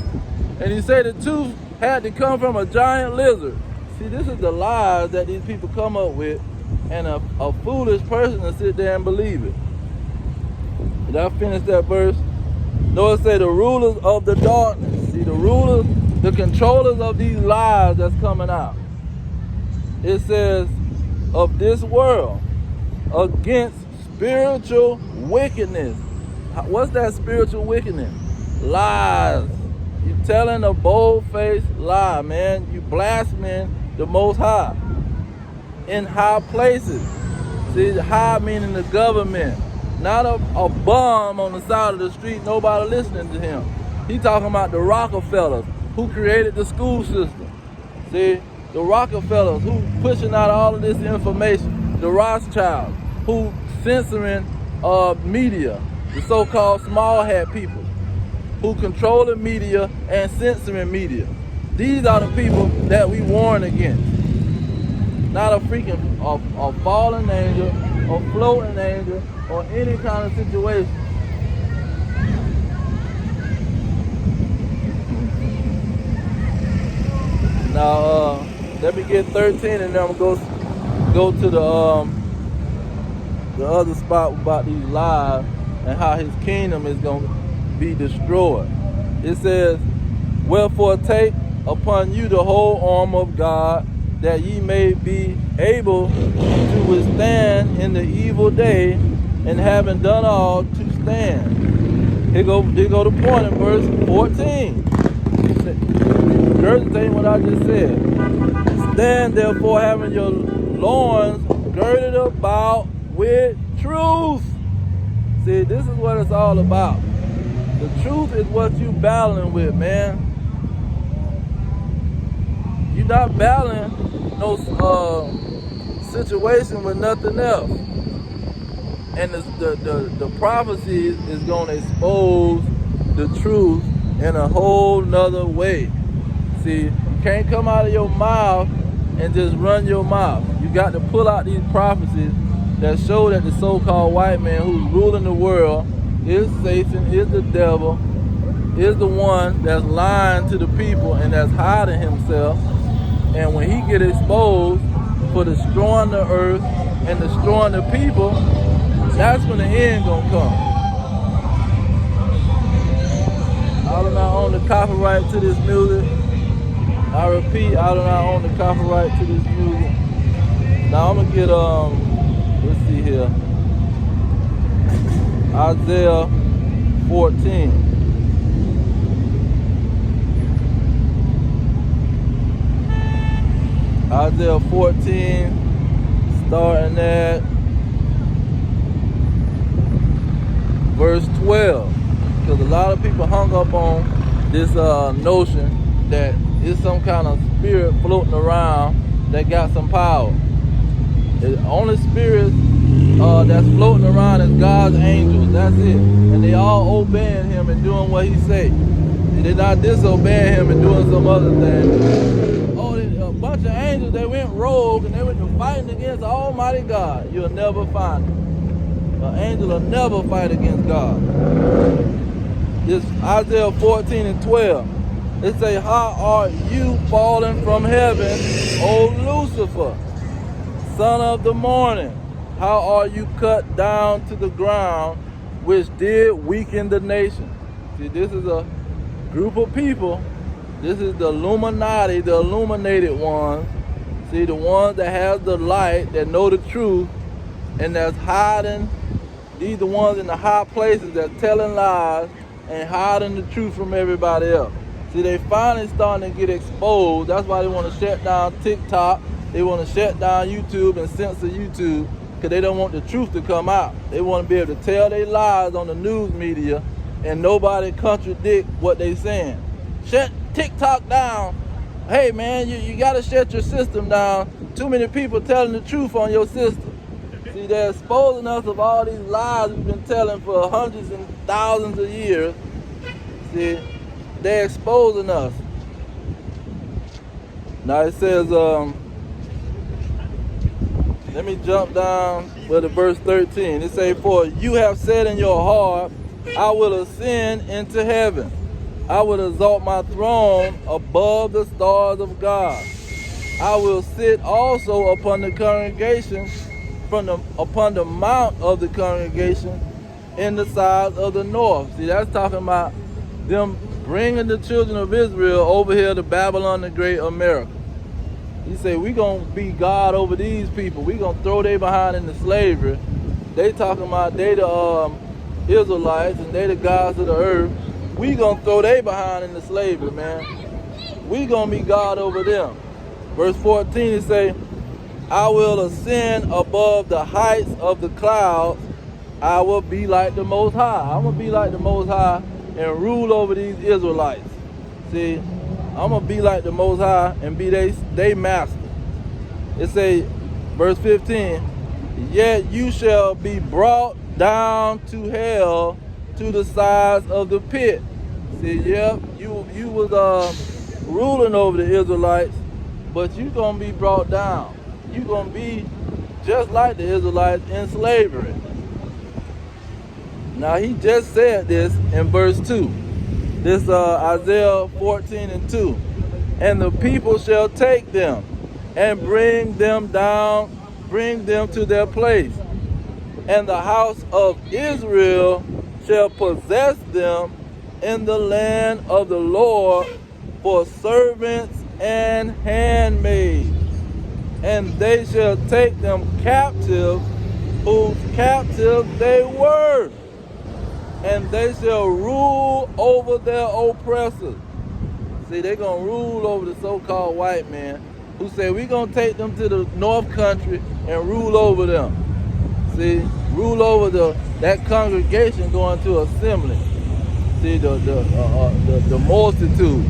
and he said the tooth had to come from a giant lizard. See, this is the lies that these people come up with, and a foolish person to sit there and believe it. Did I finish that verse? No, it said the rulers of the darkness. See, the rulers the controllers of these lies that's coming out. It says, of this world, against spiritual wickedness. What's that spiritual wickedness? Lies. You telling a bold-faced lie, man. You blaspheming the Most High in high places. See, high meaning the government, not a bum on the side of the street, nobody listening to him. He talking about the Rockefellers who created the school system. See, the Rockefellers who pushing out all of this information. The Rothschilds who censoring media. The so-called small hat people who control the media and censoring media. These are the people that we warn against. Not a freaking a fallen angel, a floating angel, or any kind of situation. Now, let me get 13 and then I'm gonna go to the other spot about these lies and how his kingdom is gonna be destroyed. It says, wherefore take upon you the whole armor of God, that ye may be able to withstand in the evil day, and having done all to stand. Here go the point in verse 14. Regurgitating what I just said. Stand therefore, having your loins girded about with truth. See, this is what it's all about. The truth is what you battling with, man. You're not battling no situation with nothing else. And the prophecy is going to expose the truth in a whole nother way. See, you can't come out of your mouth and just run your mouth. You got to pull out these prophecies that show that the so-called white man who's ruling the world is Satan, is the devil, is the one that's lying to the people and that's hiding himself. And when he get exposed for destroying the earth and destroying the people, that's when the end gonna come. I do not own the copyright to this music. I repeat, I do not own the copyright to this music. Now I'm gonna get let's see here. Isaiah 14. Isaiah 14, starting at verse 12. Because a lot of people hung up on this notion that it's some kind of spirit floating around that got some power. The only spirit that's floating around is God's angels. That's it. And they all obeying him and doing what he say. They're not disobeying him and doing some other thing. Oh, a bunch of angels, they went rogue and they went to fighting against Almighty God. You'll never find them. An angel will never fight against God. This Isaiah 14 and 12. It say, how are you fallen from heaven, O Lucifer, son of the morning? How are you cut down to the ground, which did weaken the nation? See, this is a group of people. This is the Illuminati, the illuminated ones. See, the ones that have the light, that know the truth, and that's hiding. These the ones in the high places that's telling lies and hiding the truth from everybody else. See, they finally starting to get exposed. That's why they want to shut down TikTok. They want to shut down YouTube and censor YouTube because they don't want the truth to come out. They want to be able to tell their lies on the news media and nobody contradict what they saying. Shut TikTok down. Hey, man, you got to shut your system down. Too many people telling the truth on your system. See, they're exposing us of all these lies we've been telling for hundreds and thousands of years. See, they're exposing us. Now it says, let me jump down to verse 13. It says, for you have said in your heart, I will ascend into heaven. I will exalt my throne above the stars of God. I will sit also upon the congregation, upon the mount of the congregation in the sides of the north. See, that's talking about them bringing the children of Israel over here to Babylon the Great America. He said, we gonna be God over these people. We gonna throw they behind into slavery. They talking about they the Israelites and they the gods of the earth. We gonna throw they behind into slavery, man. We gonna be God over them. Verse 14, it say, I will ascend above the heights of the clouds. I will be like the Most High. I'm gonna be like the Most High and rule over these Israelites. See, I'm gonna be like the Most High and be they master. It say, verse 15, yet you shall be brought down to hell, to the sides of the pit. See, yep, you was ruling over the Israelites, but you gonna be brought down. You gonna be just like the Israelites in slavery. Now he just said this in verse 2. This Isaiah 14 and 2. And the people shall take them and bring them down, bring them to their place. And the house of Israel shall possess them in the land of the Lord for servants and handmaids. And they shall take them captive, whose captives they were. And they shall rule over their oppressors. See, they're going to rule over the so-called white man who say, we're going to take them to the north country and rule over them. See, rule over that congregation going to assembly. See, the multitude.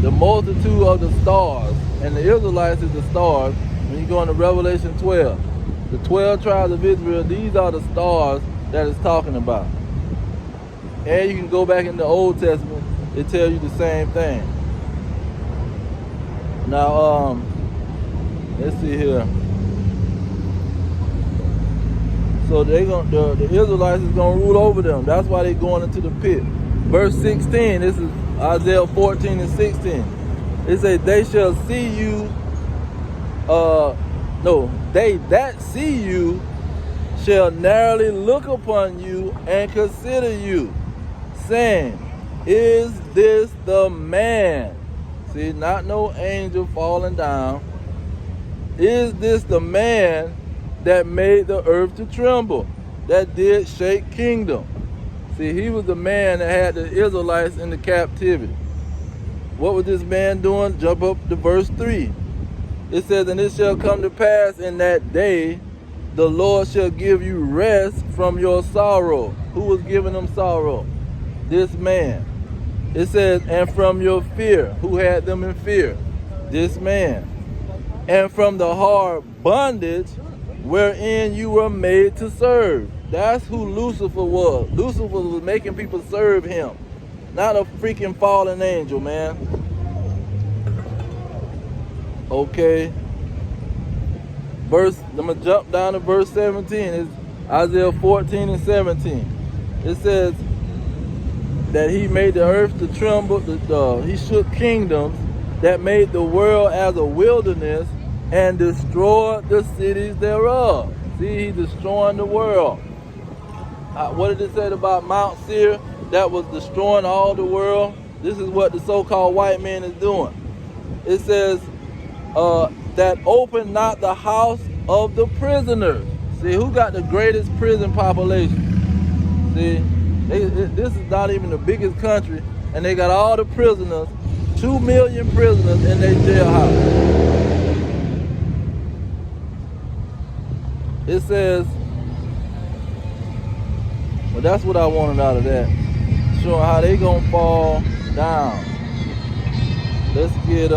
The multitude of the stars. And the Israelites is the stars. When you go into Revelation 12. The 12 tribes of Israel, these are the stars that it's talking about. And you can go back in the Old Testament, it tells you the same thing. Now, let's see here. So the Israelites is gonna rule over them. That's why they're going into the pit. Verse 16, this is Isaiah 14 and 16. It says, they shall see you, they that see you shall narrowly look upon you and consider you, saying, is this the man? See, not no angel falling down. Is this the man that made the earth to tremble, that did shake kingdom? See, he was the man that had the Israelites in the captivity. What was this man doing? Jump up to verse 3. It says, and it shall come to pass in that day, the Lord shall give you rest from your sorrow. Who was giving them sorrow? This man. It says, and from your fear. Who had them in fear? This man. And from the hard bondage wherein you were made to serve. That's who Lucifer was. Lucifer was making people serve him. Not a freaking fallen angel, man. Okay. I'm going to jump down to verse 17. It's Isaiah 14 and 17. It says that he made the earth to tremble. He shook kingdoms, that made the world as a wilderness and destroyed the cities thereof. See, he's destroying the world. What did it say about Mount Seir? That was destroying all the world. This is what the so-called white man is doing. It says, that opened not the house of the prisoners. See, who got the greatest prison population? See, this is not even the biggest country, and they got all the prisoners, 2 million prisoners in their jailhouse. It says, well, that's what I wanted out of that. Showing how they gonna fall down. Let's get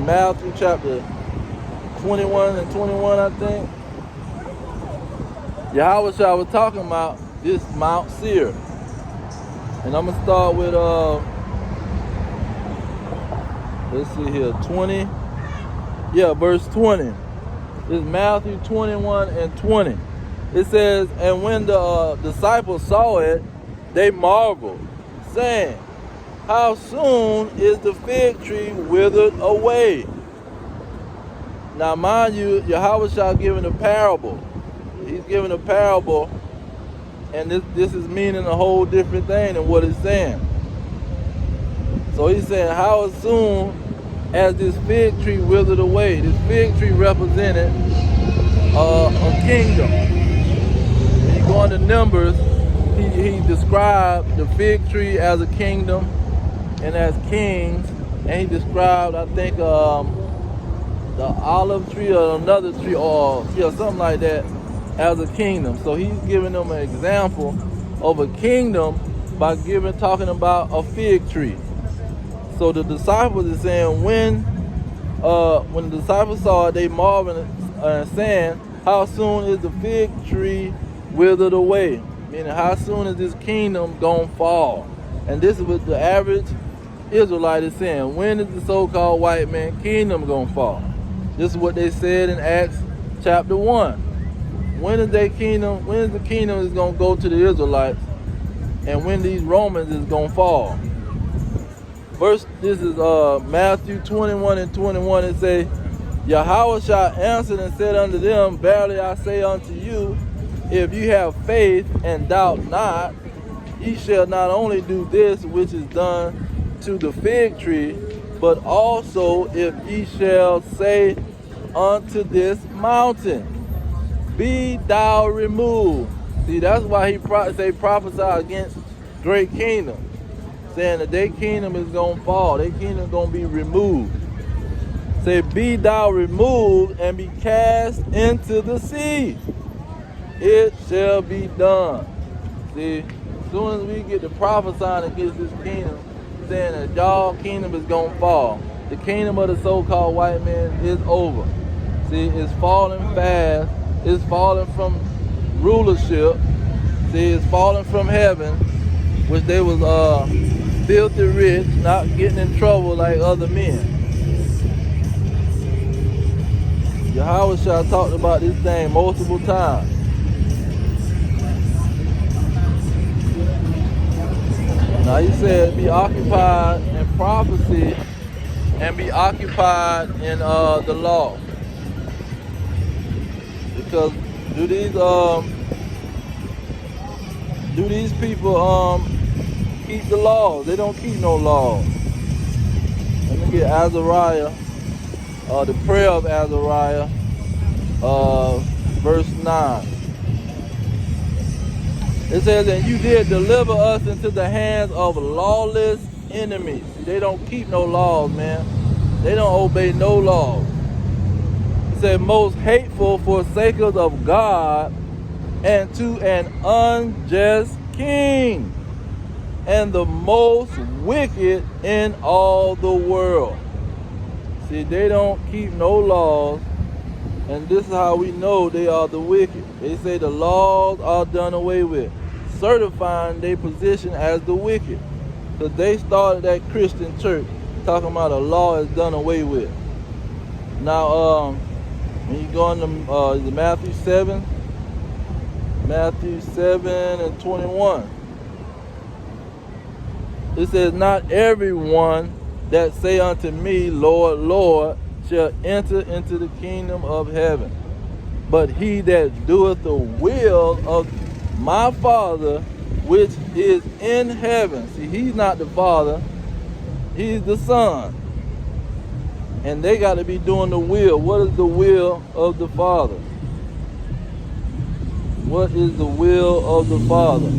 Matthew chapter 21 and 21, I think. Yahweh was talking about this Mount Seir. And I'm gonna start with let's see here, 20. Yeah, verse 20. It's Matthew 21 and 20. It says, and when the disciples saw it, they marveled, saying, how soon is the fig tree withered away? Now mind you, Yahweh shall give in a parable. he's giving a parable, and this is meaning a whole different thing than what it's saying. So he's saying, how soon as this fig tree withered away. This fig tree represented a kingdom. When you go into Numbers, he described the fig tree as a kingdom and as kings, and he described, I think, the olive tree or another tree or something like that as a kingdom. So he's giving them an example of a kingdom by talking about a fig tree. So the disciples is saying when the disciples saw it, they marveled and saying, how soon is the fig tree withered away? Meaning, how soon is this kingdom gonna fall? And this is what the average Israelite is saying. When is the so-called white man kingdom gonna fall? This is what they said in Acts chapter 1. When is the kingdom is gonna go to the Israelites, and when these Romans is gonna fall? First, this is Matthew 21 and 21. It say, Yahweh shall answer and said unto them, verily I say unto you, if you have faith and doubt not, ye shall not only do this which is done to the fig tree, but also if ye shall say unto this mountain, be thou removed. See, that's why he prophesy against great kingdom, saying that their kingdom is going to fall. Their kingdom is going to be removed. Say, be thou removed and be cast into the sea. It shall be done. See, as soon as we get to prophesying against this kingdom, saying that y'all kingdom is going to fall, the kingdom of the so-called white man is over. See, it's falling fast. It's falling from rulership. See, it's falling from heaven, which they was filthy rich, not getting in trouble like other men. Yahweh shall talked about this thing multiple times. Now he said, be occupied in prophecy and be occupied in the law. Because do these people keep the laws? They don't keep no laws. Let me get Azariah, the prayer of Azariah, verse 9. It says, and you did deliver us into the hands of lawless enemies. See, they don't keep no laws, man. They don't obey no laws. It said, most hateful forsakers of God, and to an unjust king, and the most wicked in all the world. See, they don't keep no laws, and this is how we know they are the wicked. They say the laws are done away with, certifying their position as the wicked. Because they started that Christian church talking about a law is done away with. Now, when you go into Matthew 7 and 21, it says, not everyone that say unto me, Lord, Lord, shall enter into the kingdom of heaven, but he that doeth the will of my Father which is in heaven. See, he's not the Father, he's the Son. And they got to be doing the will. What is the will of the Father? What is the will of the Father?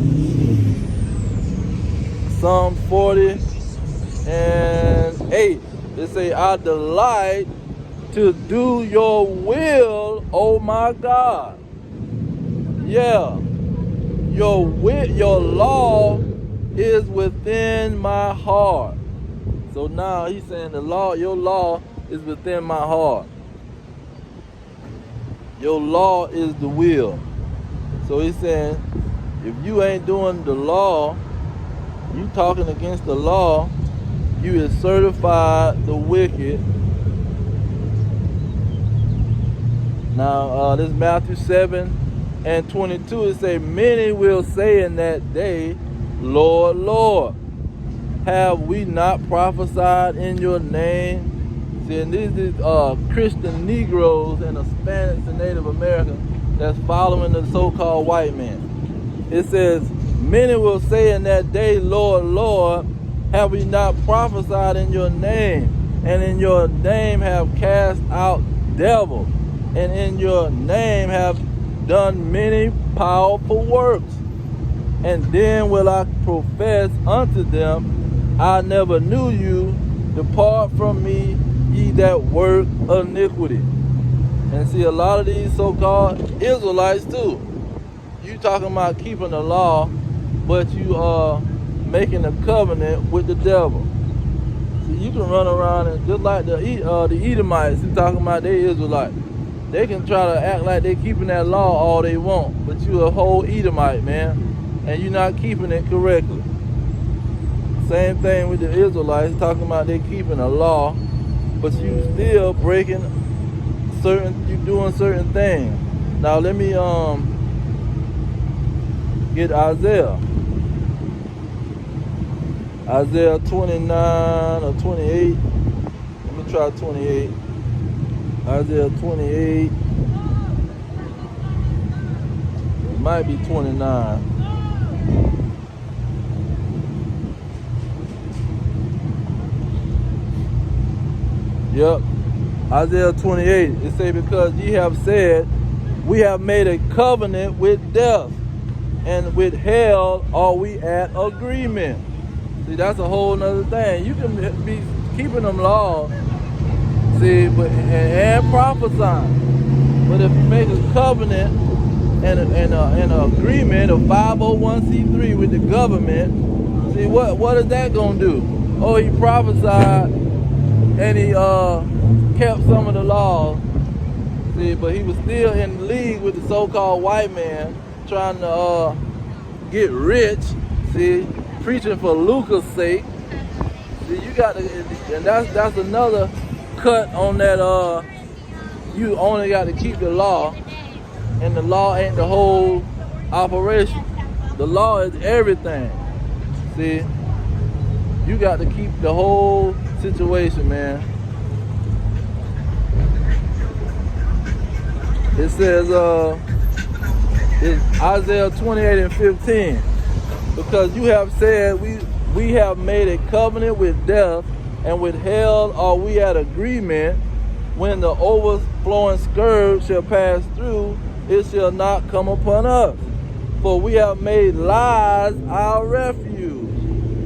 Psalm 40 and 8. They say, I delight to do your will, oh my God. Yeah. Your law is within my heart. So now he's saying your law is within my heart. Your law is the will. So he's saying, if you ain't doing the law, you talking against the law, you is certified the wicked. Now this Matthew 7 and 22, it say, many will say in that day, Lord, Lord, have we not prophesied in your name? See, and these Christian Negroes and Hispanics and Native Americans that's following the so-called white man. It says, many will say in that day, Lord, Lord, have we not prophesied in your name, and in your name have cast out devils, and in your name have done many powerful works? And then will I profess unto them, I never knew you, depart from me, ye that work iniquity. And see, a lot of these so-called Israelites too, you talking about keeping the law, but you are making a covenant with the devil. See, you can run around and just like the Edomites who talking about they Israelites. They can try to act like they keeping that law all they want, but you a whole Edomite, man, and you're not keeping it correctly. Same thing with the Israelites, talking about they keeping a law, but you still breaking you doing certain things. Now let me get Isaiah 29 or 28. Let me try 28. Isaiah 28. It might be 29. Yep. Isaiah 28. It say, because ye have said, we have made a covenant with death, and with hell are we at agreement. See, that's a whole nother thing. You can be keeping them laws, see, but and prophesying. But if you make a covenant and an agreement, a 501c3 with the government, see, what is that gonna do? Oh, he prophesied and he kept some of the laws. See, but he was still in league with the so-called white man, trying to get rich. See, preaching for lucre's sake. See, you got to, and that's another cut on that. You only got to keep the law, and the law ain't the whole operation. The law is everything. See, you got to keep the whole situation, man. It says, it's Isaiah 28 and 15. Because you have said, we have made a covenant with death, and with hell are we at agreement. When the overflowing scourge shall pass through, it shall not come upon us. For we have made lies our refuge,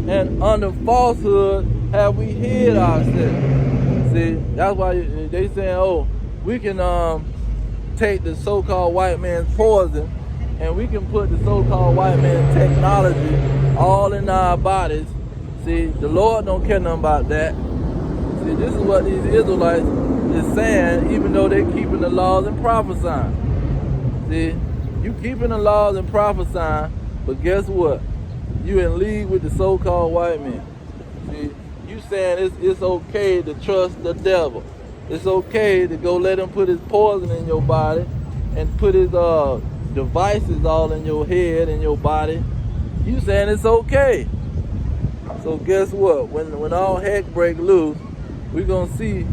and under falsehood have we hid ourselves. See, that's why they saying, oh, we can take the so-called white man's poison, and we can put the so-called white man's technology all in our bodies. See, the Lord don't care nothing about that. See, this is what these Israelites is saying, even though they're keeping the laws and prophesying. See, you keeping the laws and prophesying, but guess what? You in league with the so-called white man. See, you saying it's okay to trust the devil. It's okay to go let him put his poison in your body and put his devices all in your head and your body. You saying it's okay. So guess what? When all heck break loose, we're going to see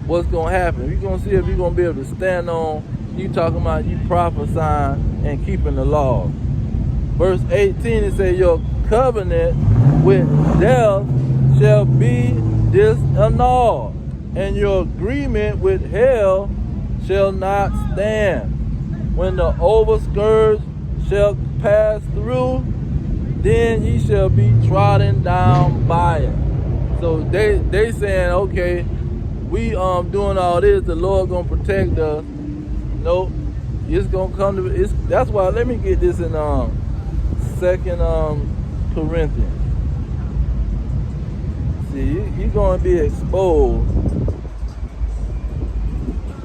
what's going to happen. We're going to see if you're going to be able to stand on you talking about you prophesying and keeping the law. Verse 18, it says, your covenant with death shall be disannulled, and your agreement with hell shall not stand. When the overscourge shall pass through, then ye shall be trodden down by it. So they saying, okay, we doing all this, the Lord gonna protect us. Nope, it's gonna come to it's. That's why, let me get this in 2 Corinthians. See, you're gonna be exposed.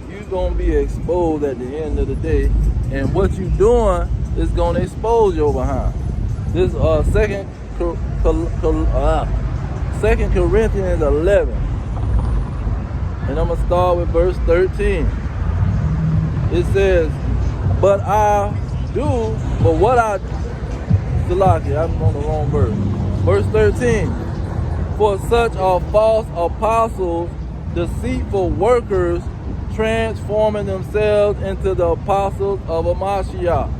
You're gonna be exposed at the end of the day, and what you doing is gonna expose your behind. This 2 Corinthians 11, and I'm gonna start with verse 13. It says, but what I Salaki, I'm on the wrong verse. Verse 13. For such are false apostles, deceitful workers, transforming themselves into the apostles of Mashiach.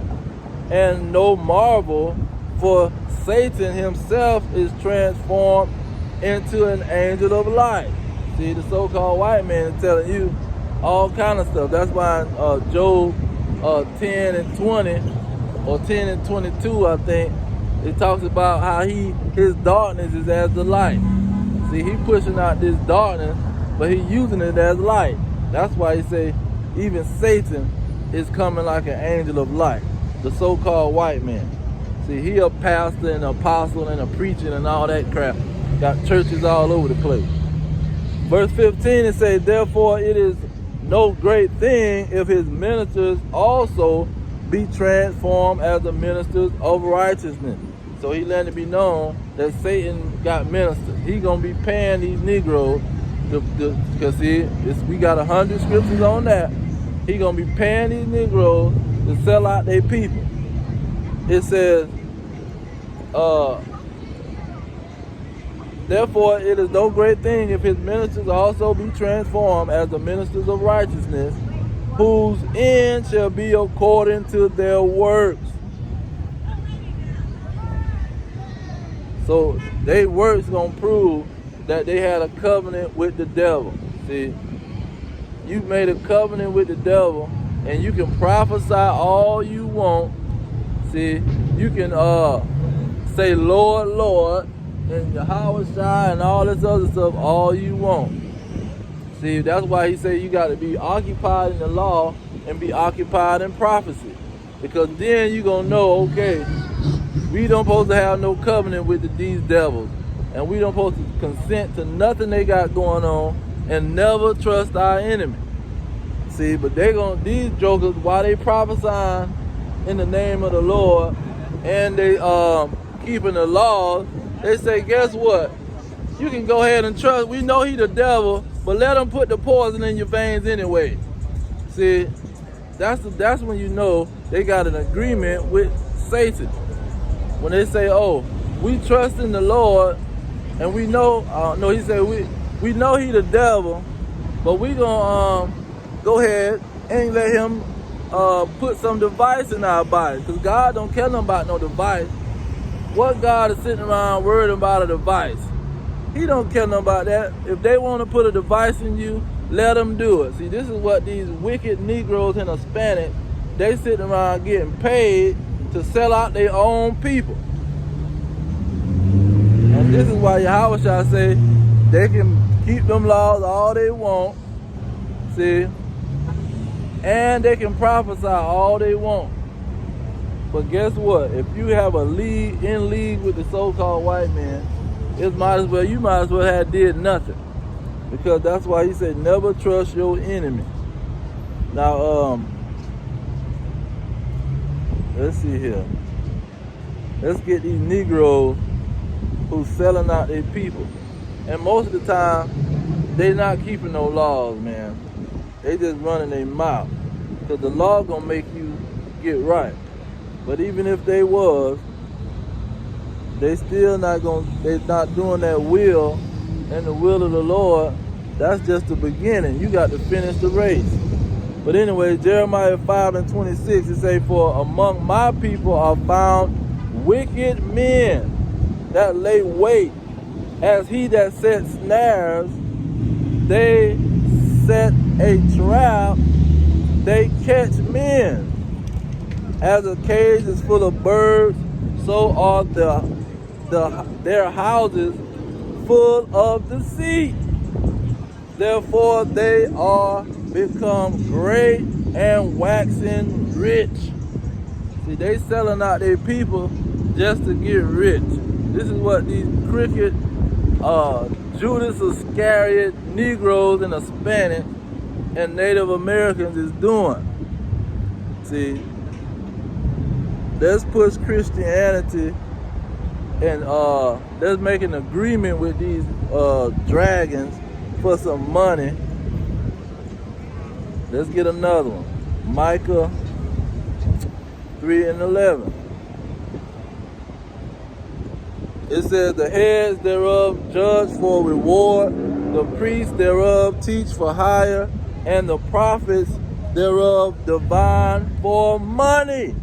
And no marvel, for Satan himself is transformed into an angel of light. See, the so-called white man is telling you all kind of stuff. That's why Job 10 and 20, or 10 and 22, I think, it talks about how his darkness is as the light. See, he pushing out this darkness, but he using it as light. That's why he say even Satan is coming like an angel of light, the so-called white man. See, he a pastor and an apostle and a preaching and all that crap. Got churches all over the place. Verse 15, it says, therefore it is no great thing if his ministers also be transformed as the ministers of righteousness. So he letting it be known that Satan got ministers. He gonna be paying these Negroes, because see, we got 100 scriptures on that. He gonna be paying these Negroes to sell out their people. It says, therefore it is no great thing if his ministers also be transformed as the ministers of righteousness, whose end shall be according to their works. So their works gonna prove that they had a covenant with the devil. See, you made a covenant with the devil, and you can prophesy all you want. See, you can say Lord, Lord, and Yahweh Shai and all this other stuff all you want. See, that's why he said you got to be occupied in the law and be occupied in prophecy. Because then you going to know, okay, we don't supposed to have no covenant with these devils. And we don't supposed to consent to nothing they got going on, and never trust our enemy. See, but these jokers, while they prophesying in the name of the Lord, and they keeping the laws, they say, guess what? You can go ahead and trust. We know he the devil, but let him put the poison in your veins anyway. See, that's when you know they got an agreement with Satan. When they say, oh, we trust in the Lord, and we know, no, he said, we know he the devil, but we gonna go ahead and let him put some device in our body, because God don't care nothing about no device. What God is sitting around worried about a device? He don't care nothing about that. If they want to put a device in you, let them do it. See, this is what these wicked Negroes and Hispanics, they sitting around getting paid to sell out their own people. And this is why Yahweh shall say they can keep them laws all they want, see, and they can prophesy all they want. But guess what? If you have a in league with the so-called white man, you might as well have did nothing. Because that's why he said never trust your enemy. Now, let's see here. Let's get these Negroes who's selling out their people. And most of the time, they not keeping no laws, man. They just running their mouth. Because the law gonna make you get right. But even if they was, they still they're not doing that will and the will of the Lord. That's just the beginning. You got to finish the race. But anyway, Jeremiah 5 and 26, it say, for among my people are found wicked men that lay wait, as he that set snares, they set a trap, they catch men. As a cage is full of birds, so are their houses full of deceit. Therefore they are become great and waxing rich. See, they selling out their people just to get rich. This is what these crooked Judas Iscariot Negroes and Hispanic and Native Americans is doing. See, let's push Christianity and let's make an agreement with these dragons for some money. Let's get another one. Micah 3 and 11. It says, the heads thereof judge for reward, the priests thereof teach for hire, and the prophets thereof divine for money.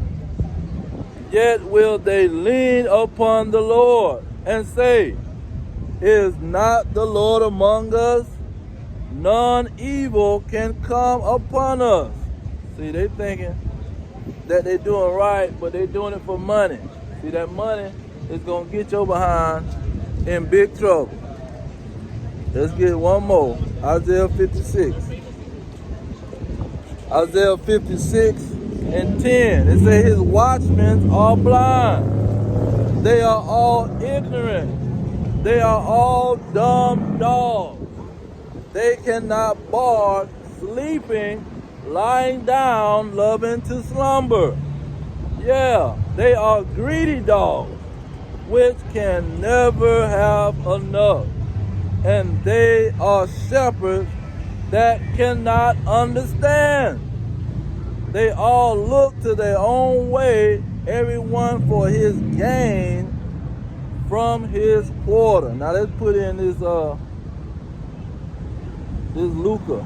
Yet will they lean upon the Lord and say, is not the Lord among us? None evil can come upon us. See, they thinking that they doing right, but they doing it for money. See, that money is going to get your behind in big trouble. Let's get one more. Isaiah 56. Isaiah 56 and 10. It says his watchmen are blind. They are all ignorant. They are all dumb dogs. They cannot bark, sleeping, lying down, loving to slumber. Yeah, they are greedy dogs, which can never have enough. And they are shepherds that cannot understand. They all look to their own way, everyone for his gain from his quarter. Now let's put in this lucre,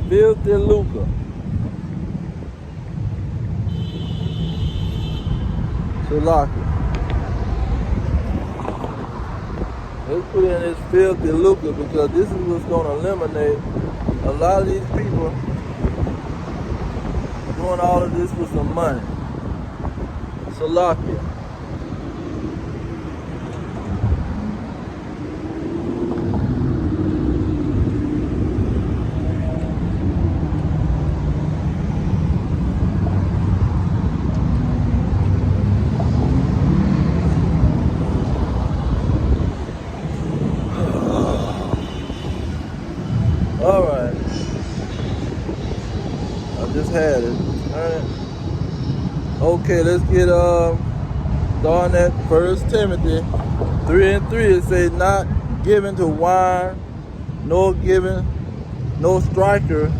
filthy lucre. Shalaki. Let's put in this filthy lucre, because this is what's going to eliminate a lot of these people doing all of this for some money. Salakia. All right. I just had it. All right. Okay, let's get starting at 1 Timothy 3 and 3. It says, not given to wine, nor given, no striker,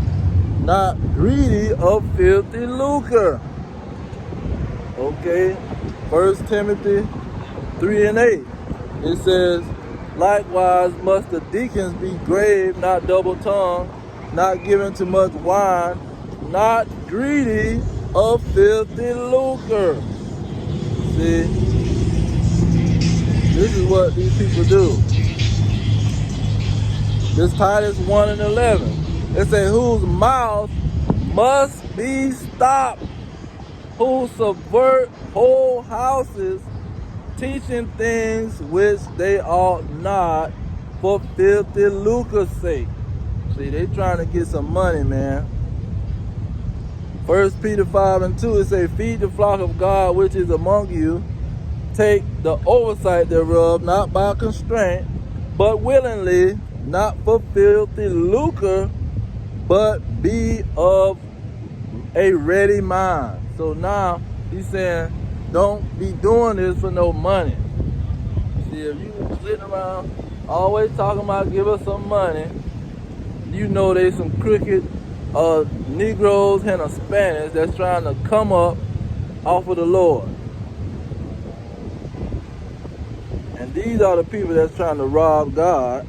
not greedy of filthy lucre. Okay, 1 Timothy 3 and 8. It says, likewise must the deacons be grave, not double-tongued, not given to much wine, not greedy of filthy lucre. See, this is what these people do. This Titus 1 and 11. It says, whose mouth must be stopped, who subvert whole houses, teaching things which they ought not, for filthy lucre's sake. See, they trying to get some money, man. 1 Peter 5 and 2, it says, feed the flock of God which is among you, take the oversight thereof, not by constraint, but willingly, not for filthy lucre, but be of a ready mind. So now he's saying, don't be doing this for no money. See, if you sitting around always talking about give us some money, you know there's some crooked Negroes and Hispanics that's trying to come up off of the Lord. And these are the people that's trying to rob God.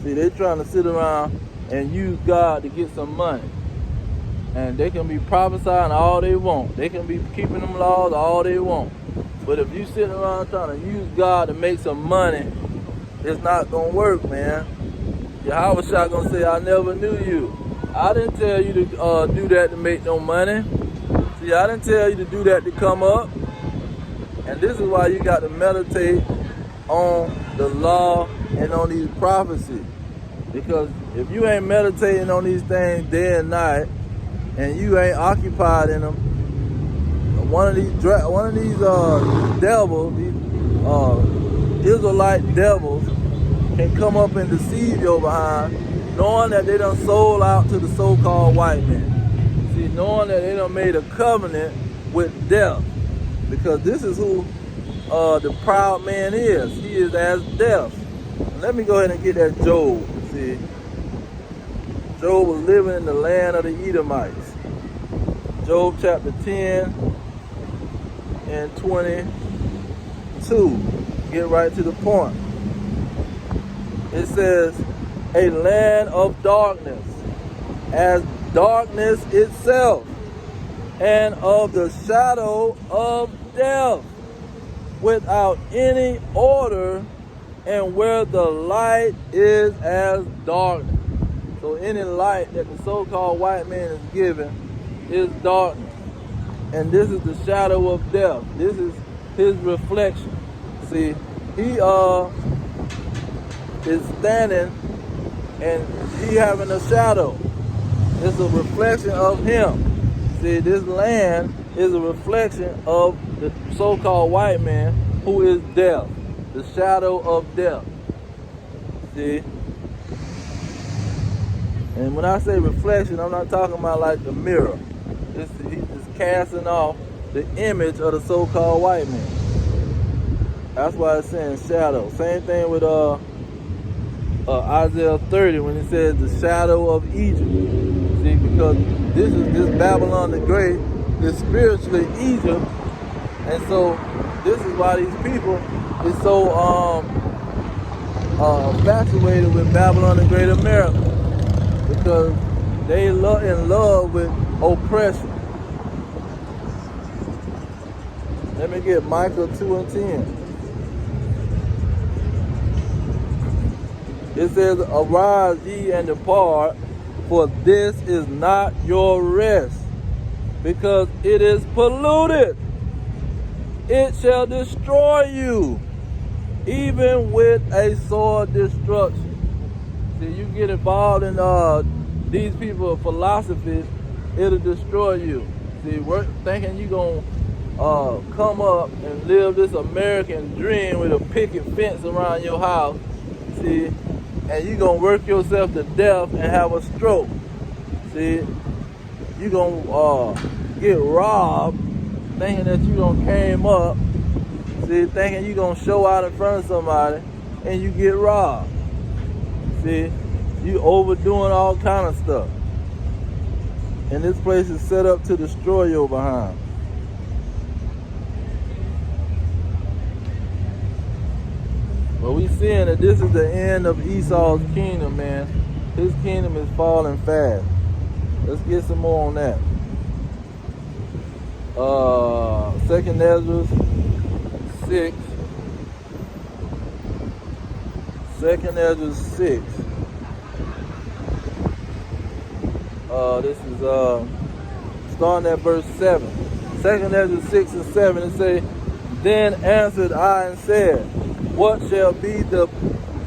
See, they're trying to sit around and use God to get some money. And they can be prophesying all they want. They can be keeping them laws all they want. But if you sitting around trying to use God to make some money, it's not going to work, man. Yahweh Shah going to say, I never knew you. I didn't tell you to do that to make no money. See, I didn't tell you to do that to come up. And this is why you got to meditate on the law and on these prophecies. Because if you ain't meditating on these things day and night, and you ain't occupied in them, one of these devils, these Israelite devils, can come up and deceive your behind, knowing that they done sold out to the so-called white man. See, knowing that they done made a covenant with death. Because this is who the proud man is. He is as death. Let me go ahead and get that Job. See, Job was living in the land of the Edomites. Job chapter 10 and 22. Get right to the point. It says, a land of darkness as darkness itself, and of the shadow of death, without any order, and where the light is as darkness. So any light that the so-called white man is given is darkness. And this is the shadow of death. This is his reflection. See, he is standing and he having a shadow. It's a reflection of him. See, this land is a reflection of the so-called white man who is death, the shadow of death. See? And when I say reflection, I'm not talking about like the mirror. He's just casting off the image of the so-called white man. That's why it's saying shadow. Same thing with Isaiah 30 when it says the shadow of Egypt. See, because this Babylon the Great is spiritually Egypt, and so this is why these people is so infatuated with Babylon the Great America, because they in love with oppression. Let me get Micah 2:10. It says, "Arise ye and depart, for this is not your rest, because it is polluted. It shall destroy you, even with a sore destruction." See, you get involved in these people's philosophies, it'll destroy you. See, we're thinking you're going to come up and live this American dream with a picket fence around your house, see, and you're going to work yourself to death and have a stroke. See, you're going to get robbed thinking that you're going to came up, see, thinking you're going to show out in front of somebody, and you get robbed. See, you overdoing all kind of stuff. And this place is set up to destroy your behind. But we seeing that this is the end of Esau's kingdom, man. His kingdom is falling fast. Let's get some more on that. 2nd Ezra 6. 2nd Ezra 6. This is starting at verse 7. 2nd Ezra 6 and 7. It say, "Then answered I and said, what shall be the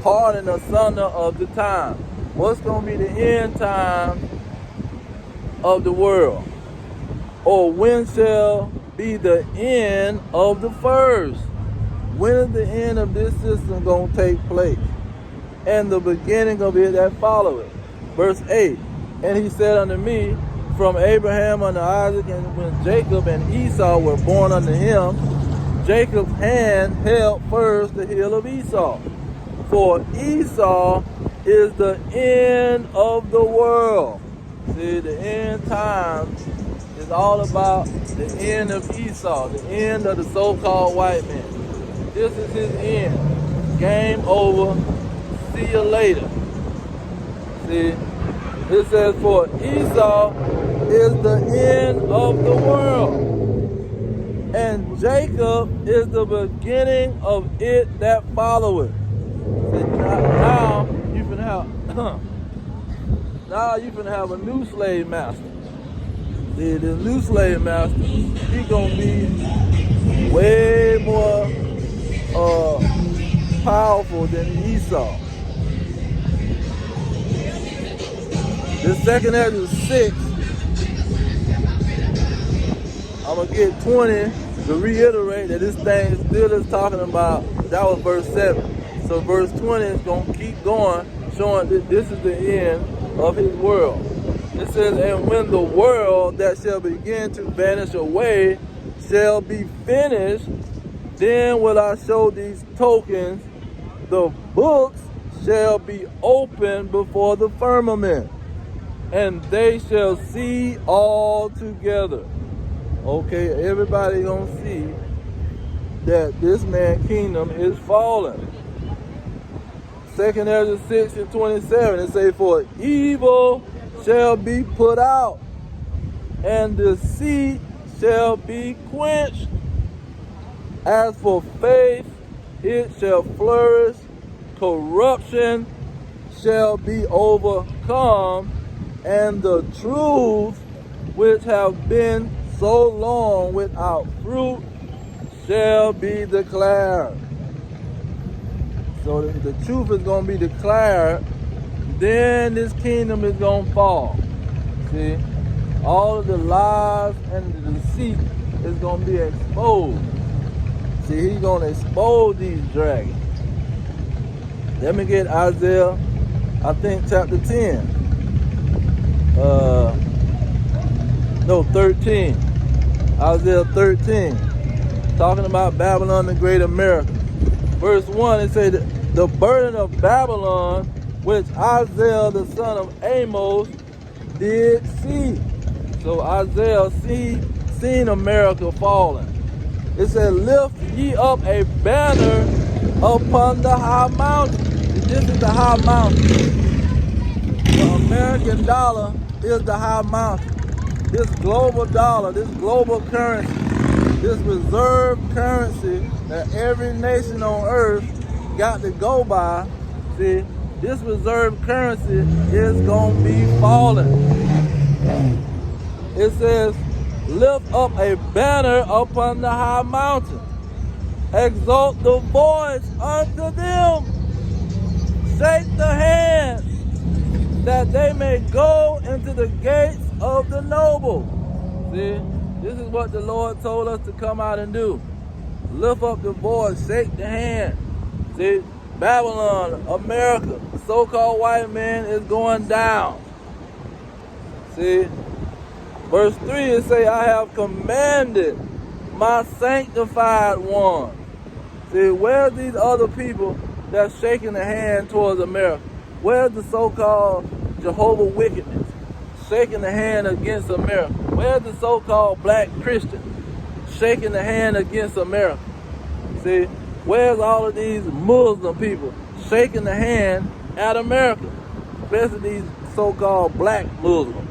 parting asunder of the time?" What's going to be the end time of the world? Or when shall be the end of the first? When is the end of this system going to take place? And the beginning of it that followeth. Verse 8. "And he said unto me, from Abraham unto Isaac, and when Jacob and Esau were born unto him, Jacob's hand held first the heel of Esau. For Esau is the end of the world." See, the end times is all about the end of Esau, the end of the so-called white man. This is his end. Game over. See you later. See, it says, for Esau is the end of the world, and Jacob is the beginning of it that followeth. See, now you can have now you can have a new slave master. See, the new slave master, he gonna be way more powerful than Esau. This 2nd Ezra 6, I'm going to get 20 to reiterate that this thing still is talking about, that was verse 7. So verse 20 is going to keep going, showing that this is the end of his world. It says, "And when the world that shall begin to vanish away shall be finished, then will I show these tokens. The books shall be opened before the firmament, and they shall see all together." Okay, everybody gonna see that this man's kingdom is falling. 2nd Ezra 6 and 27, it say, "For evil shall be put out, and deceit shall be quenched. As for faith, it shall flourish, corruption shall be overcome, and the truth, which have been so long without fruit, shall be declared. So the truth is going to be declared, then this kingdom is going to fall. See, all of the lies and the deceit is going to be exposed. See, he's going to expose these dragons. Let me get Isaiah, I think chapter 10. 13. Isaiah 13. Talking about Babylon the Great America. Verse 1, it says, the burden of Babylon, which Isaiah the son of Amos did see. So Isaiah seen America falling. It said, lift ye up a banner upon the high mountain. This is the high mountain. The American dollar is the high mountain. This global dollar, this global currency, this reserve currency that every nation on earth got to go by, see, this reserve currency is going to be falling. It says, lift up a banner upon the high mountain. Exalt the voice unto them. Shake the hands, that they may go into the gates of the noble. See, this is what the Lord told us to come out and do. Lift up the voice, shake the hand. See, Babylon, America, the so-called white man is going down. See, verse 3, it say, I have commanded my sanctified one. See, where's these other people that's shaking their hand towards America? Where's the so-called Jehovah wickedness shaking the hand against America? Where's the so-called black Christian shaking the hand against America? See, where's all of these Muslim people shaking the hand at America? Especially these so-called black Muslims.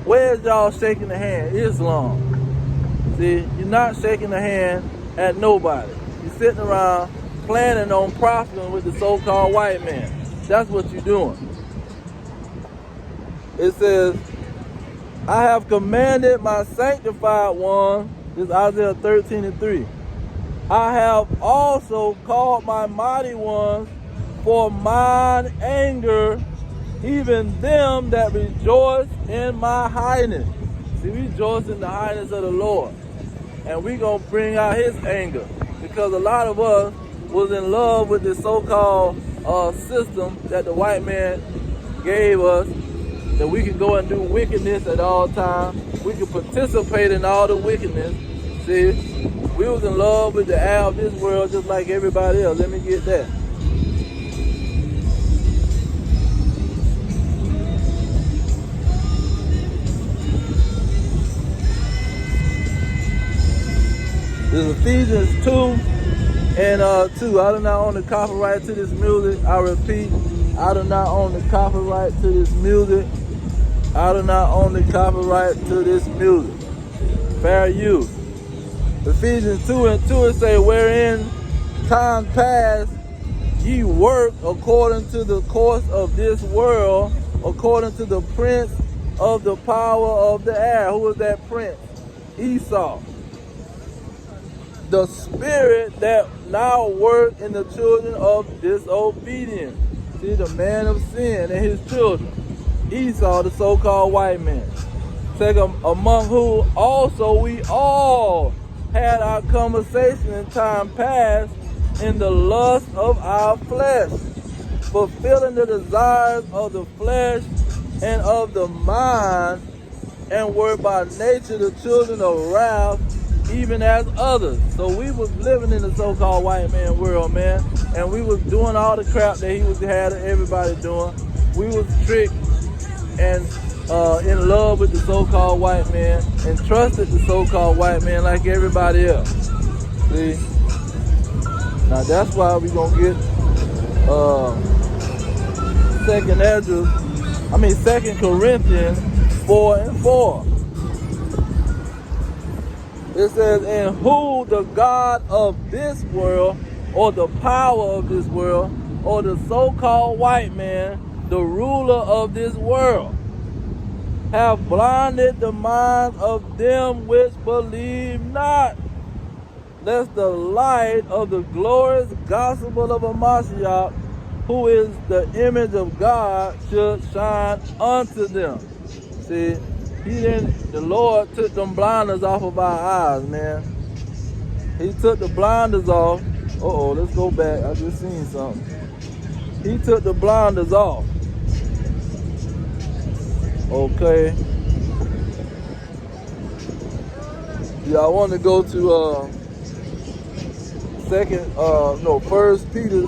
Where's y'all shaking the hand? Islam. See, you're not shaking the hand at nobody. You're sitting around planning on profiting with the so-called white man. That's what you're doing. It says, I have commanded my sanctified one. This is Isaiah 13:3. I have also called my mighty ones for mine anger, even them that rejoice in my highness. See, we rejoice in the highness of the Lord. And we're going to bring out his anger. Because a lot of us was in love with this so-called system that the white man gave us, that we could go and do wickedness at all times. We could participate in all the wickedness. See, we was in love with the air of this world just like everybody else. Let me get that. This is Ephesians 2 and 2. I do not own the copyright to this music. I repeat, I do not own the copyright to this music. I do not own the copyright to this music. Fair use. Ephesians 2 and 2, it say, wherein time past ye worked according to the course of this world, according to the prince of the power of the air. Who was that prince? ESAU. The spirit that now work in the children of disobedience. See, the man of sin and his children. ESAU, the so-called white man. Take among who also we all had our conversation in time past in the lust of our flesh, fulfilling the desires of the flesh and of the mind, and were by nature the children of wrath, even as others. So we was living in the so-called white man world, man, and we was doing all the crap that he was had everybody doing. We was tricked and in love with the so-called white man and trusted the so-called white man like everybody else. See? Now that's why we gonna get 2nd Ezra, 2 Corinthians 4:4. It says, "And who the God of this world, or the power of this world, or the so-called white man, the ruler of this world, have blinded the minds of them which believe not, lest the light of the glorious gospel of Mashiach, who is the image of God, should shine unto them." See, the Lord took them blinders off of our eyes, man. He took the blinders off. Let's go back. I just seen something. He took the blinders off. Okay. Yeah, I want to go to First Peter,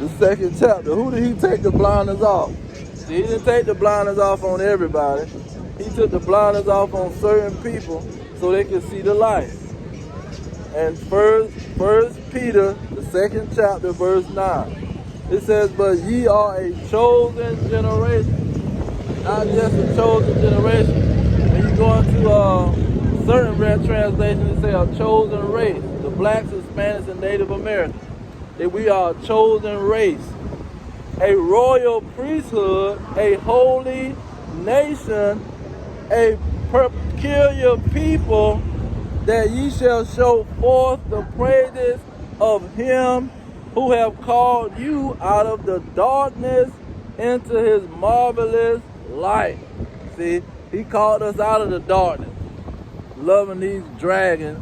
the 2nd chapter. Who did he take the blinders off? See, he didn't take the blinders off on everybody. He took the blinders off on certain people so they could see the light. And First Peter, the 2nd chapter, verse 9. It says, "But ye are a chosen generation." Not just a chosen generation. When you go into certain red translations, it say a chosen race. The blacks, Hispanics, and Native Americans. That we are a chosen race. A royal priesthood, a holy nation, a peculiar people, that ye shall show forth the praises of him who have called you out of the darkness into his marvelous light. See, he called us out of the darkness, loving these dragons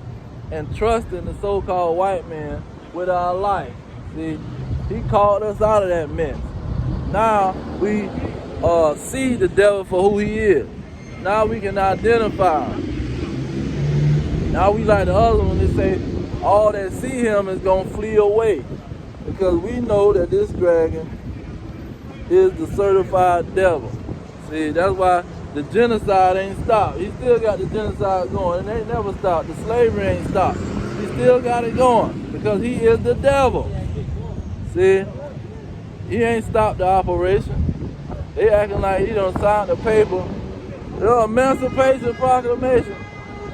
and trusting the so-called white man with our life. See, he called us out of that mess. Now we see the devil for who he is. Now we can identify him. Now we like the other one, they say all that see him is going to flee away. Because we know that this dragon is the certified devil. See, that's why the genocide ain't stopped. He still got the genocide going. It ain't never stopped. The slavery ain't stopped. He still got it going because he is the devil. See, he ain't stopped the operation. They acting like he done signed the paper. The Emancipation Proclamation.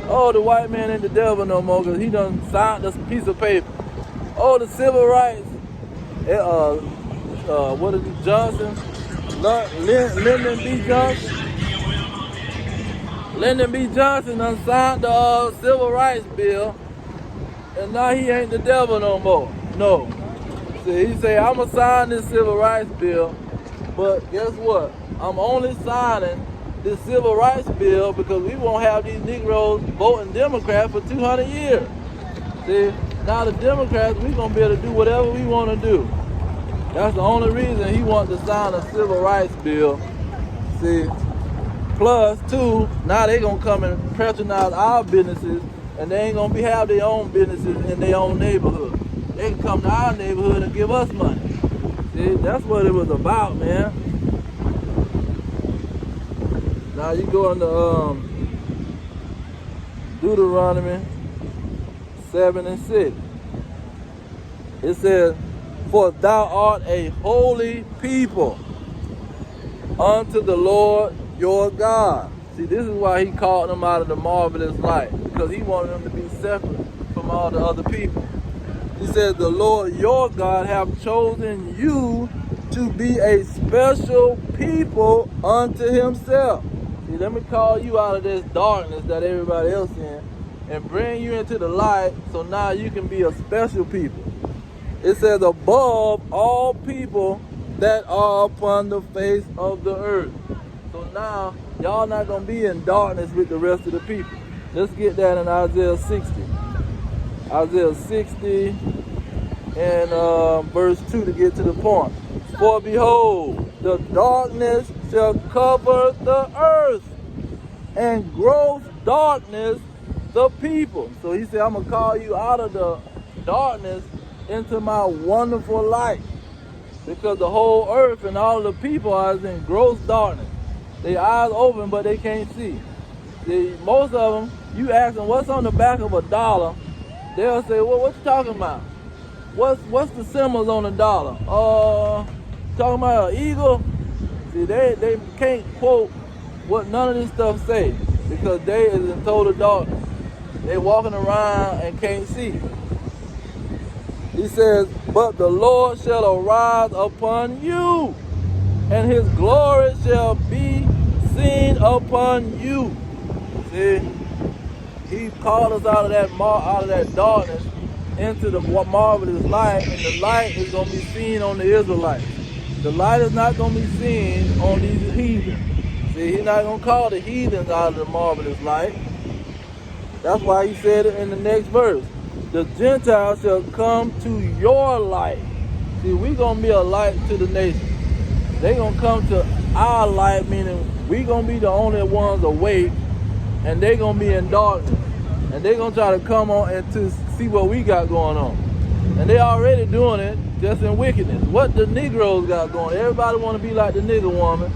Oh, the white man ain't the devil no more because he done signed this piece of paper. Oh, the civil rights. What is it, Johnson? Lyndon B. Johnson. Lyndon B. Johnson done signed the civil rights bill, and now he ain't the devil no more. No. See, he say, I'm going to sign this civil rights bill, but guess what? I'm only signing this civil rights bill because we won't have these Negroes voting Democrat for 200 years. See, now the Democrats, we going to be able to do whatever we want to do. That's the only reason he wants to sign a civil rights bill. See, plus two, now they going to come and patronize our businesses, and they ain't going to have their own businesses in their own neighborhood. They can come to our neighborhood and give us money. See, that's what it was about, man. Now you go into Deuteronomy 7:6. It says, "For thou art a holy people unto the Lord your God." See, this is why he called them out of the marvelous light, because he wanted them to be separate from all the other people. He says, "The Lord your God have chosen you to be a special people unto himself." See, let me call you out of this darkness that everybody else in and bring you into the light, so now you can be a special people. It says, "Above all people that are upon the face of the earth." So now, y'all not going to be in darkness with the rest of the people. Let's get that in Isaiah 60. Isaiah 60 and verse 2 to get to the point. "For behold, the darkness shall cover the earth, and gross darkness the people." So he said, I'm going to call you out of the darkness into my wonderful light, because the whole earth and all the people are in gross darkness. Their eyes open, but they can't see. Most of them, you ask them, what's on the back of a dollar? They'll say, well, what you talking about? What's the symbols on the dollar? Talking about an eagle? See, they can't quote what none of this stuff say because they is in total darkness. They walking around and can't see. He says, but the Lord shall arise upon you, and his glory shall be seen upon you. See, he called us out of that darkness into the marvelous light, and the light is going to be seen on the Israelites. The light is not going to be seen on these heathens. See, he's not going to call the heathens out of the marvelous light. That's why he said it in the next verse. The Gentiles shall come to your light. See, we're going to be a light to the nations. They're going to come to our light, meaning we're going to be the only ones awake, and they're going to be in darkness. And they're going to try to come on and to see what we got going on. And they already doing it just in wickedness. What the Negroes got going. Everybody want to be like the nigger woman.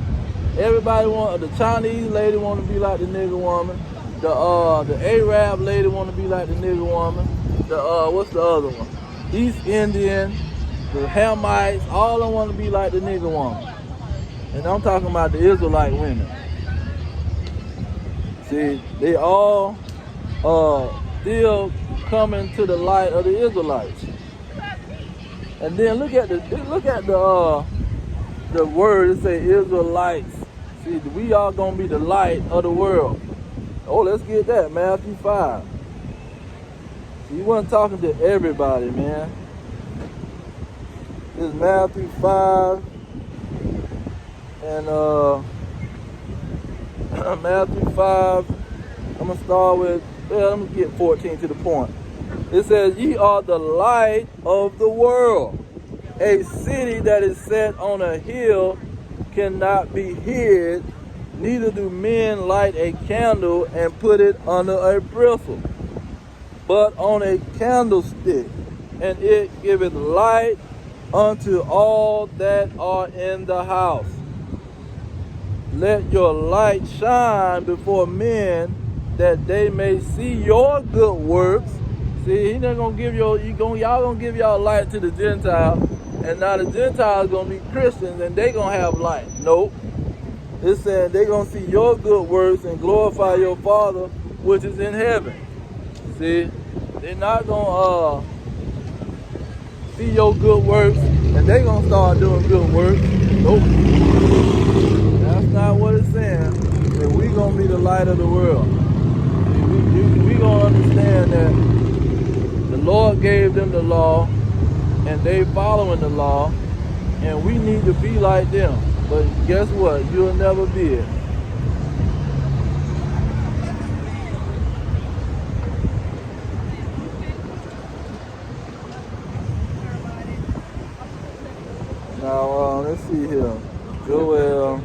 The Chinese lady want to be like the nigger woman. The Arab lady want to be like the nigger woman. What's the other one? East Indian, the Hamites, all of them want to be like the nigger woman. And I'm talking about the Israelite women. See, they all still coming to the light of the Israelites. And then look at the word that say Israelites. See, we are gonna be the light of the world. Oh, let's get that, Matthew 5. He wasn't talking to everybody, man. This is Matthew 5 and Matthew 5. I'm gonna start with, I'm gonna get 14 to the point. It says, ye are the light of the world. A city that is set on a hill cannot be hid, neither do men light a candle and put it under a bristle, but on a candlestick, and it giveth light unto all that are in the house. Let your light shine before men, that they may see your good works. See, he's not gonna give y'all gonna give y'all light to the Gentiles, and now the Gentiles gonna be Christians and they gonna have light. Nope. It's saying they gonna see your good works and glorify your Father which is in heaven. See, they're not gonna see your good works and they gonna start doing good works. Nope. That's not what it's saying. That we gonna be the light of the world. We gonna understand that the Lord gave them the law, and they following the law, and we need to be like them. But guess what? You'll never be it. Now, let's see here. Joel.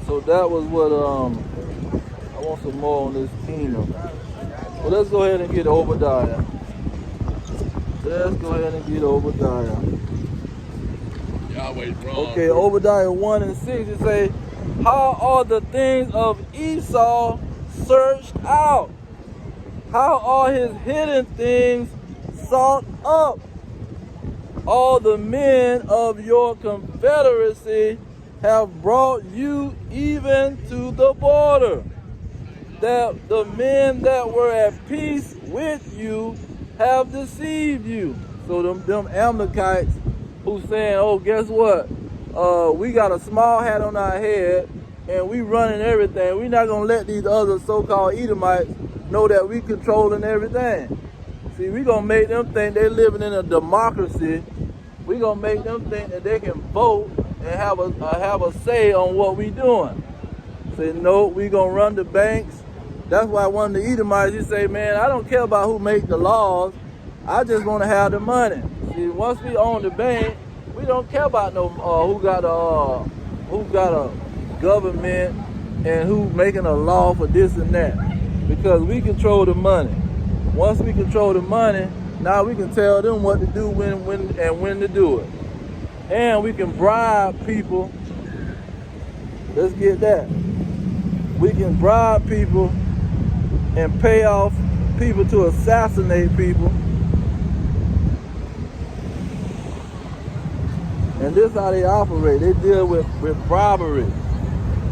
So that was what I want some more on this kingdom. Well, let's go ahead and get Obadiah. Okay, Obadiah 1 and 6, it say, how are the things of Esau searched out? How are his hidden things sought up? All the men of your confederacy have brought you even to the border, that the men that were at peace with you have deceived you. So them Amalekites who saying, oh, guess what? We got a small hat on our head and we running everything. We're not gonna let these other so-called Edomites know that we controlling everything. See, we gonna make them think they living in a democracy. We gonna make them think that they can vote and have a say on what we doing. Say, no, we gonna run the banks. That's why one of the Edomites, he say, man, I don't care about who make the laws. I just want to have the money. See, once we own the bank, we don't care about no who got a government and who making a law for this and that, because we control the money. Once we control the money, now we can tell them what to do, when to do it. And we can bribe people. Let's get that. We can bribe people and pay off people to assassinate people. And this is how they operate. They deal with robbery.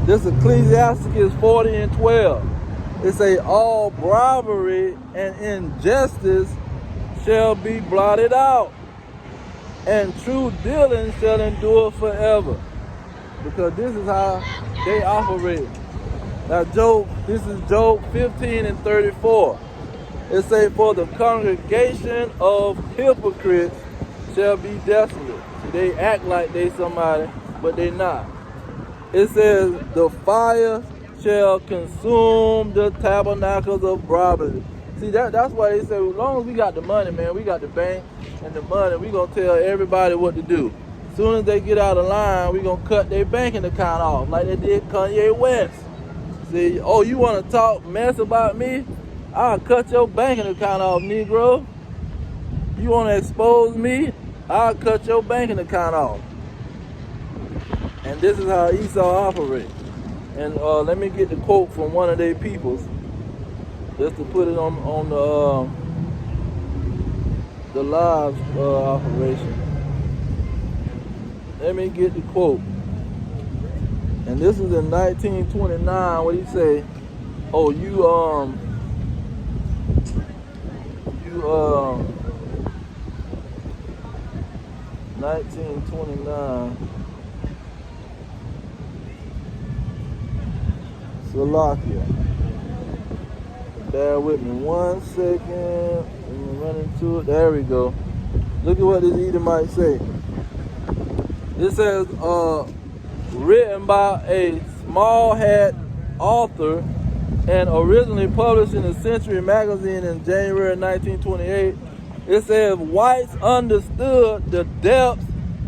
This Ecclesiastes 40 and 12. It say all robbery and injustice shall be blotted out, and true dealing shall endure forever. Because this is how they operate. Now this is Job 15 and 34. It say, for the congregation of hypocrites shall be desolate. See, they act like they somebody, but they not. It says, the fire shall consume the tabernacles of robbery. See, that's why they say, as long as we got the money, man, we got the bank and the money, we going to tell everybody what to do. As soon as they get out of line, we going to cut their banking account off, like they did Kanye West. See, oh, you want to talk mess about me? I'll cut your banking account off, Negro. You want to expose me? I'll cut your banking account off. And this is how ESAU operates. And let me get the quote from one of their peoples, just to put it on the live operation. Let me get the quote. And this is in 1929. What he say? Oh, you 1929. Slovakia. Bear with me 1 second. Let me run into it. There we go. Look at what this Edomite say. It says, written by a small hat author and originally published in the Century magazine in January 1928. It says, whites understood the depths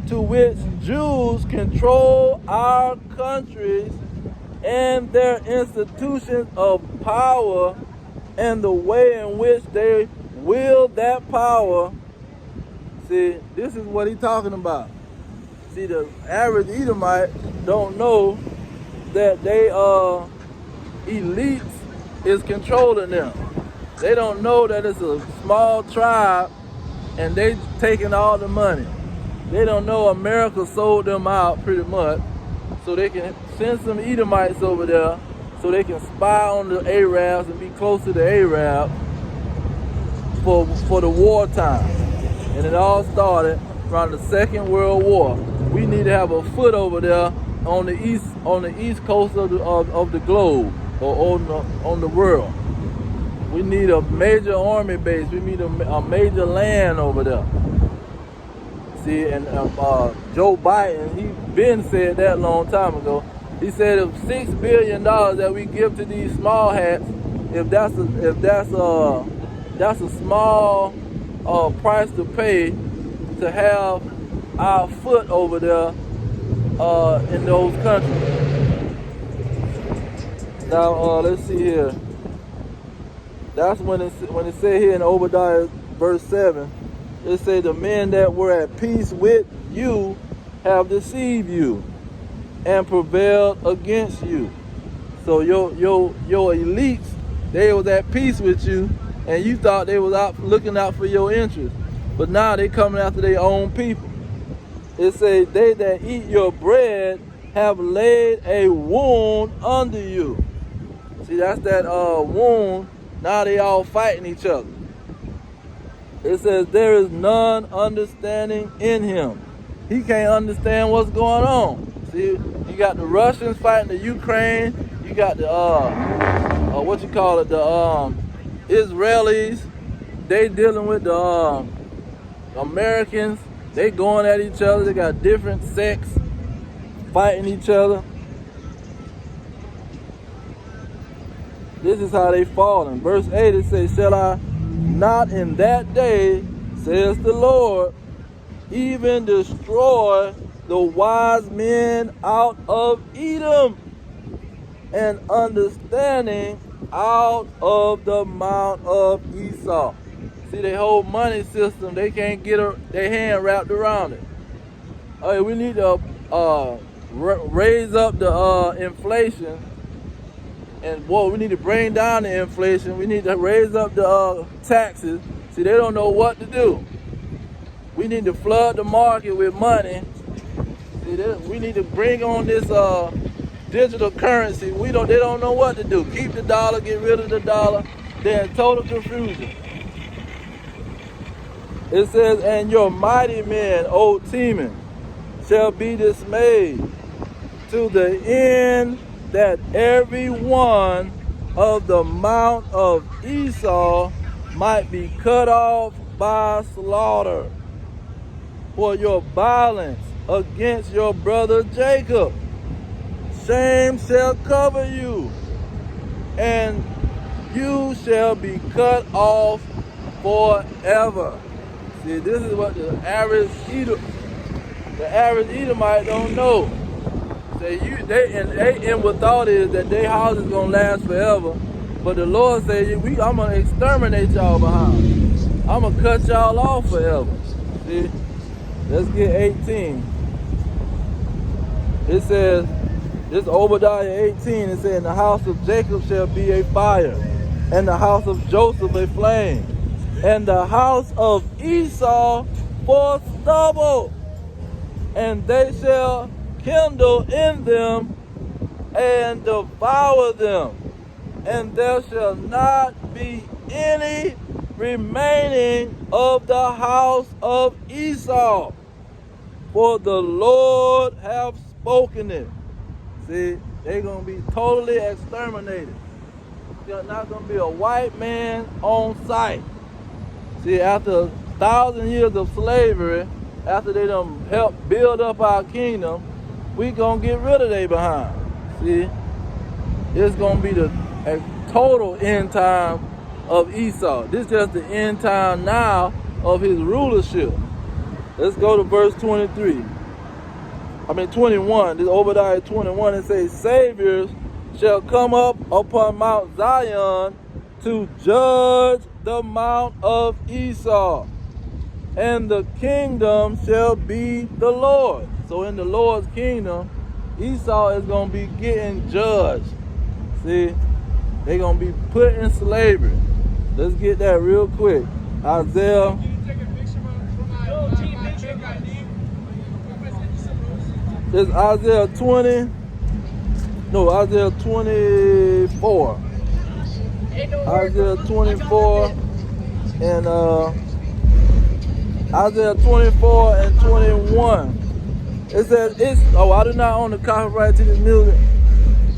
to which Jews control our countries and their institutions of power, and the way in which they wield that power. See, this is what he's talking about. See, the average Edomite don't know that they elites is controlling them. They don't know that it's a small tribe and they taking all the money. They don't know America sold them out pretty much, so they can send some Edomites over there so they can spy on the Arabs and be close to the Arabs for the wartime. And it all started around the Second World War. We need to have a foot over there on the east coast of the globe, or on the world. We need a major army base. We need a major land over there. See, and Joe Biden, he been said that a long time ago. He said if $6 billion that we give to these small hats, if that's a small price to pay to have our foot over there in those countries. Now let's see here. That's when it said here in Obadiah verse 7. It say the men that were at peace with you have deceived you and prevailed against you. So your elites, they was at peace with you, and you thought they was out looking out for your interests. But now they coming after their own people. It say they that eat your bread have laid a wound under you. See, that's that wound. Now they all fighting each other. It says there is none understanding in him. He can't understand what's going on. See, you got the Russians fighting the Ukraine. You got the the Israelis. They dealing with the Americans. They going at each other. They got different sects fighting each other. This is how they fall. In verse 8 it says, shall I not in that day, says the Lord, even destroy the wise men out of Edom, and understanding out of the mount of Esau. See, their whole money system, they can't get their hand wrapped around it. Hey, we need to raise up the inflation And boy, we need to bring down the inflation. We need to raise up the taxes. See, they don't know what to do. We need to flood the market with money. See, we need to bring on this digital currency. They don't know what to do. Keep the dollar, get rid of the dollar. They're in total confusion. It says, and your mighty men, O Teman, shall be dismayed, to the end that every one of the mount of Esau might be cut off by slaughter. For your violence against your brother Jacob, shame shall cover you, and you shall be cut off forever. See, this is what the average Edomite don't know. They in what thought is that their house is gonna last forever, but the Lord said, I'm gonna exterminate y'all behind. I'm gonna cut y'all off forever. See, let's get 18. It says, this Obadiah 18. It says, the house of Jacob shall be a fire, and the house of Joseph a flame, and the house of Esau for stubble, and they shall kindle in them and devour them, and there shall not be any remaining of the house of Esau, for the Lord hath spoken it. See, they're going to be totally exterminated. There's not going to be a white man on sight. See, after 1,000 years of slavery, after they done helped build up our kingdom, we gonna get rid of they behind. See, it's gonna be the total end time of Esau. This is just the end time now of his rulership. Let's go to verse 21. This Obadiah 21, it says, Saviors shall come up upon Mount Zion to judge the mount of Esau, and the kingdom shall be the Lord. So in the Lord's kingdom, Esau is going to be getting judged. See, they're going to be put in slavery. Let's get that real quick. Isaiah. It's Isaiah 20. No, Isaiah 24. Isaiah 24 and Isaiah 24 and 21. It says, I do not own the copyright to this music.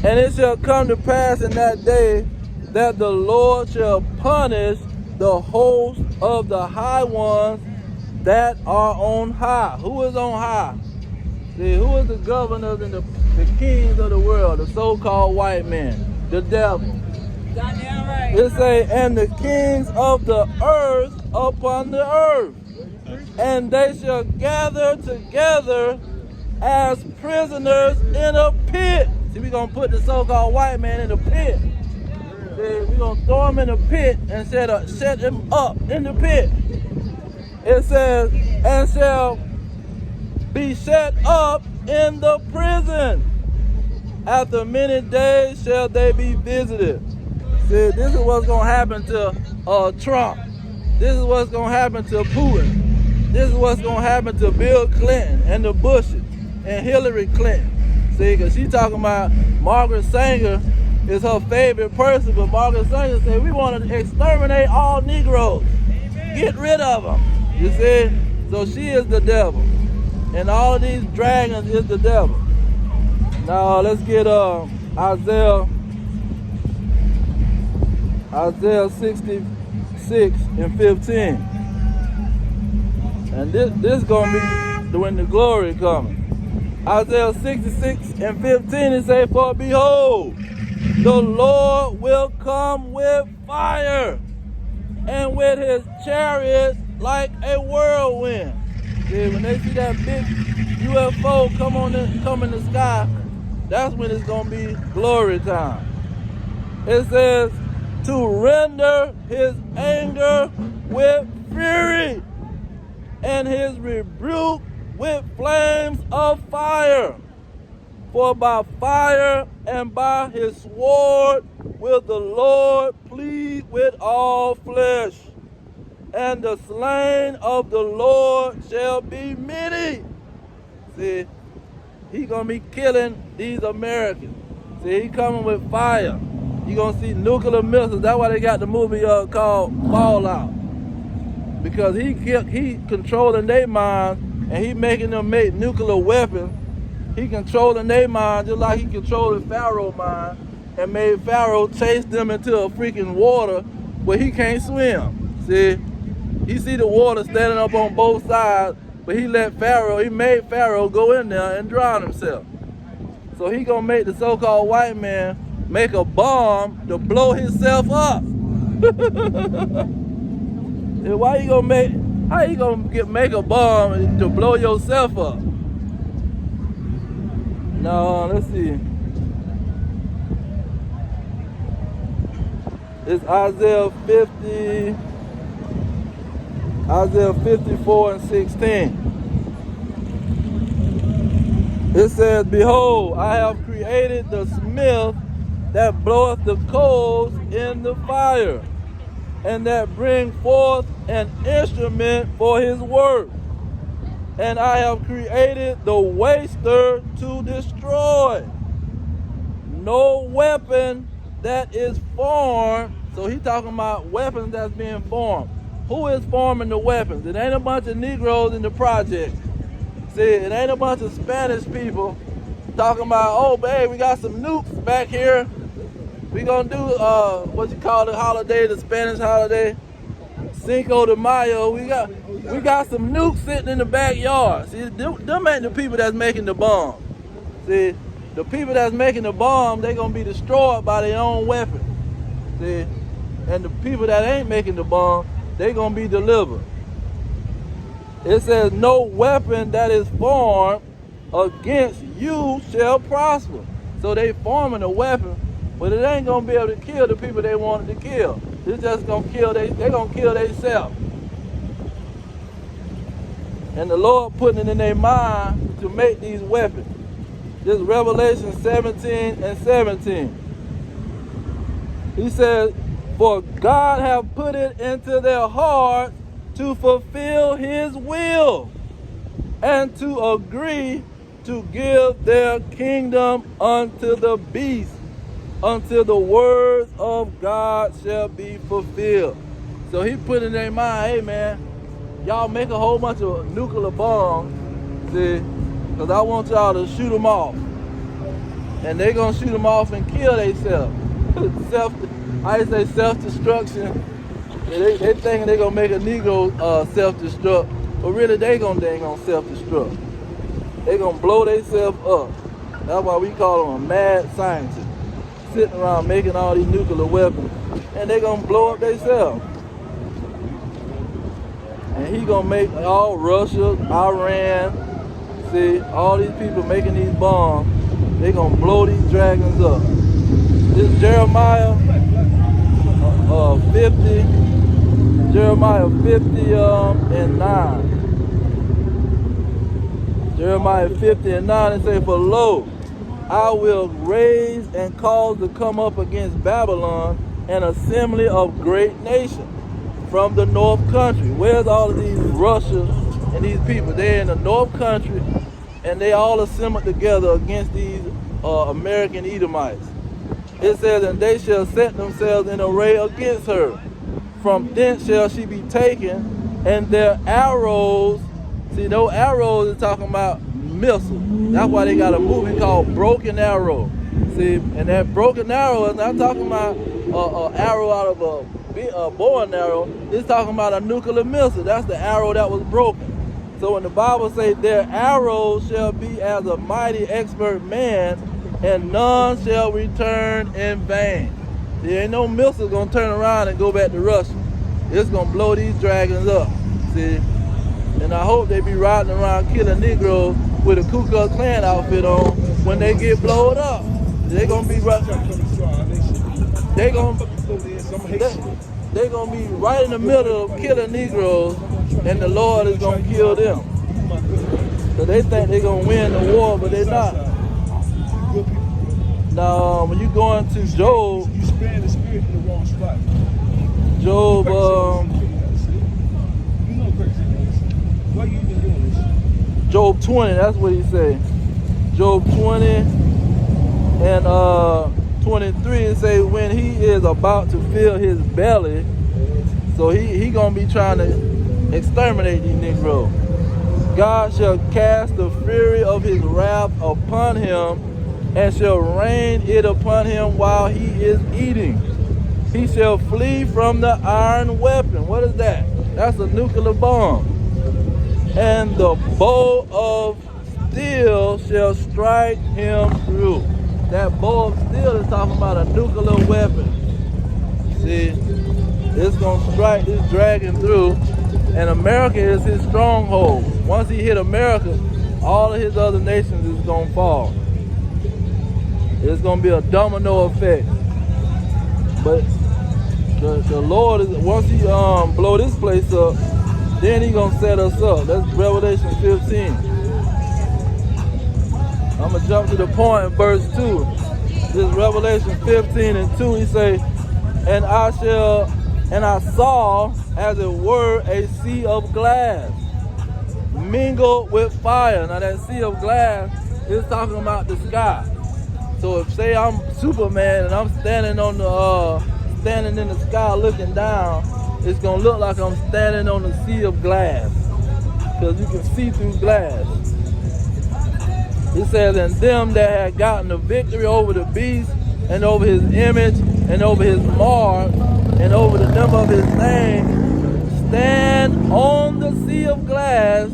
And it shall come to pass in that day that the Lord shall punish the host of the high ones that are on high. Who is on high? See, who is the governors and the kings of the world? The so-called white men, the devil. Right. It say, and the kings of the earth upon the earth, and they shall gather together as prisoners in a pit. See, we're going to put the so-called white man in a pit. See, we're going to throw him in a pit and set him up in the pit. It says, and shall be set up in the prison. After many days shall they be visited. See, this is what's going to happen to Trump. This is what's going to happen to Putin. This is what's going to happen to Bill Clinton and the Bushes and Hillary Clinton. See, because she talking about Margaret Sanger is her favorite person, but Margaret Sanger said, we want to exterminate all Negroes. Get rid of them. You see? So she is the devil. And all of these dragons is the devil. Now let's get Isaiah 66 and 15. And this gonna be when the glory coming. Isaiah 66 and 15, it say, for behold, the Lord will come with fire, and with his chariots like a whirlwind. See, when they see that big UFO come in the sky, that's when it's gonna be glory time. It says, to render his anger with fury, and his rebuke with flames of fire. For by fire and by his sword will the Lord plead with all flesh, and the slain of the Lord shall be many. See, he gonna be killing these Americans. See, he coming with fire. You gonna see nuclear missiles. That's why they got the movie called Fallout. Because he controlling their minds, and he making them make nuclear weapons. He controlling their minds just like he controlling Pharaoh's mind and made Pharaoh chase them into a freaking water where he can't swim. See, he see the water standing up on both sides, but he made Pharaoh go in there and drown himself. So he gonna make the so-called white man make a bomb to blow himself up. Why you gonna make? How you gonna make a bomb to blow yourself up? No, let's see. It's Isaiah 54 and 16. It says, "Behold, I have created the smith that bloweth the coals in the fire, and that bring forth an instrument for his work. And I have created the waster to destroy. No weapon that is formed." So he talking about weapons that's being formed. Who is forming the weapons? It ain't a bunch of Negroes in the project. See, it ain't a bunch of Spanish people talking about, "Oh, babe, we got some nukes back here. We gonna do what you call the holiday, the Spanish holiday, Cinco de Mayo. We got some nukes sitting in the backyard." See, them ain't the people that's making the bomb. See, the people that's making the bomb, they gonna be destroyed by their own weapon. See, and the people that ain't making the bomb, they gonna be delivered. It says, "No weapon that is formed against you shall prosper." So they forming a weapon, but it ain't gonna be able to kill the people they wanted to kill. It's just gonna kill they gonna kill themselves. And the Lord putting it in their mind to make these weapons. This is Revelation 17 and 17. He says, "For God hath put it into their heart to fulfill his will, and to agree to give their kingdom unto the beast, until the words of God shall be fulfilled." So he put in their mind, "Hey man, y'all make a whole bunch of nuclear bombs, see, because I want y'all to shoot them off." And they gonna shoot them off and kill themselves. I say self-destruction. They thinking they gonna make a Negro self-destruct, but really they ain't gonna self-destruct. They gonna blow themselves up. That's why we call them a mad scientist, sitting around making all these nuclear weapons, and they gonna blow up themselves. And he gonna make all Russia, Iran, see, all these people making these bombs, they gonna blow these dragons up. This is Jeremiah 50 and 9. Jeremiah 50 and 9, it says, "For lo, I will raise and cause to come up against Babylon an assembly of great nations from the north country." Where's all of these Russians and these people? They're in the north country, and they all assembled together against these American Edomites. It says, "And they shall set themselves in array against her. From thence shall she be taken, and their arrows," see, those arrows is talking about missiles. That's why they got a movie called Broken Arrow. See, and that broken arrow is not talking about an arrow out of a bow and arrow. It's talking about a nuclear missile. That's the arrow that was broken. So when the Bible says, "Their arrows shall be as a mighty expert man, and none shall return in vain." There ain't no missile gonna turn around and go back to Russia. It's gonna blow these dragons up. See? And I hope they be riding around killing Negroes with a Ku Klux Klan outfit on when they get blowed up. They gonna be right. They gonna be right in the middle of killing Negroes, and the Lord is gonna kill them. So they think they're gonna win the war, but they're not. Now, when you go into Job, bearing the spirit in the wrong spot. Job, You know crazy things. Why you even doing this? Job 20, that's what he say. Job 20 and 23, it say when he is about to fill his belly, so he gonna be trying to exterminate these Negroes. God shall cast the fury of his wrath upon him, and shall rain it upon him while he is eating. He shall flee from the iron weapon. What is that? That's a nuclear bomb. And the bow of steel shall strike him through. That bow of steel is talking about a nuclear weapon. See, it's going to strike this dragon through, and America is his stronghold. Once he hit America, all of his other nations is going to fall. It's going to be a domino effect. But the Lord is, once he blow this place up, then he gonna set us up. That's Revelation 15. I'm gonna jump to the point in verse 2. This Revelation 15 and 2, he say, and I saw as it were a sea of glass mingled with fire. Now that sea of glass is talking about the sky. So if say I'm Superman and I'm standing on the standing in the sky looking down, it's gonna look like I'm standing on a sea of glass, because you can see through glass. It says, and them that had gotten the victory over the beast, and over his image, and over his mark, and over the number of his name, stand on the sea of glass,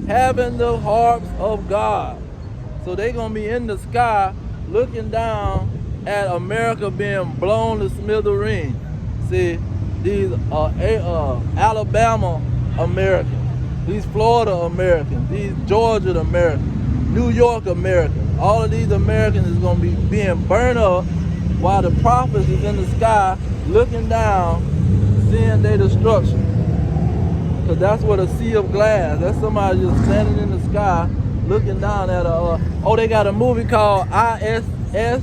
having the harps of God. So they're gonna be in the sky looking down at America being blown to smithereens. See, these Alabama Americans, these Florida Americans, these Georgia Americans, New York Americans, all of these Americans is going to be being burned up while the prophets is in the sky looking down, seeing their destruction. Because that's what a sea of glass, that's somebody just standing in the sky looking down at they got a movie called ISS.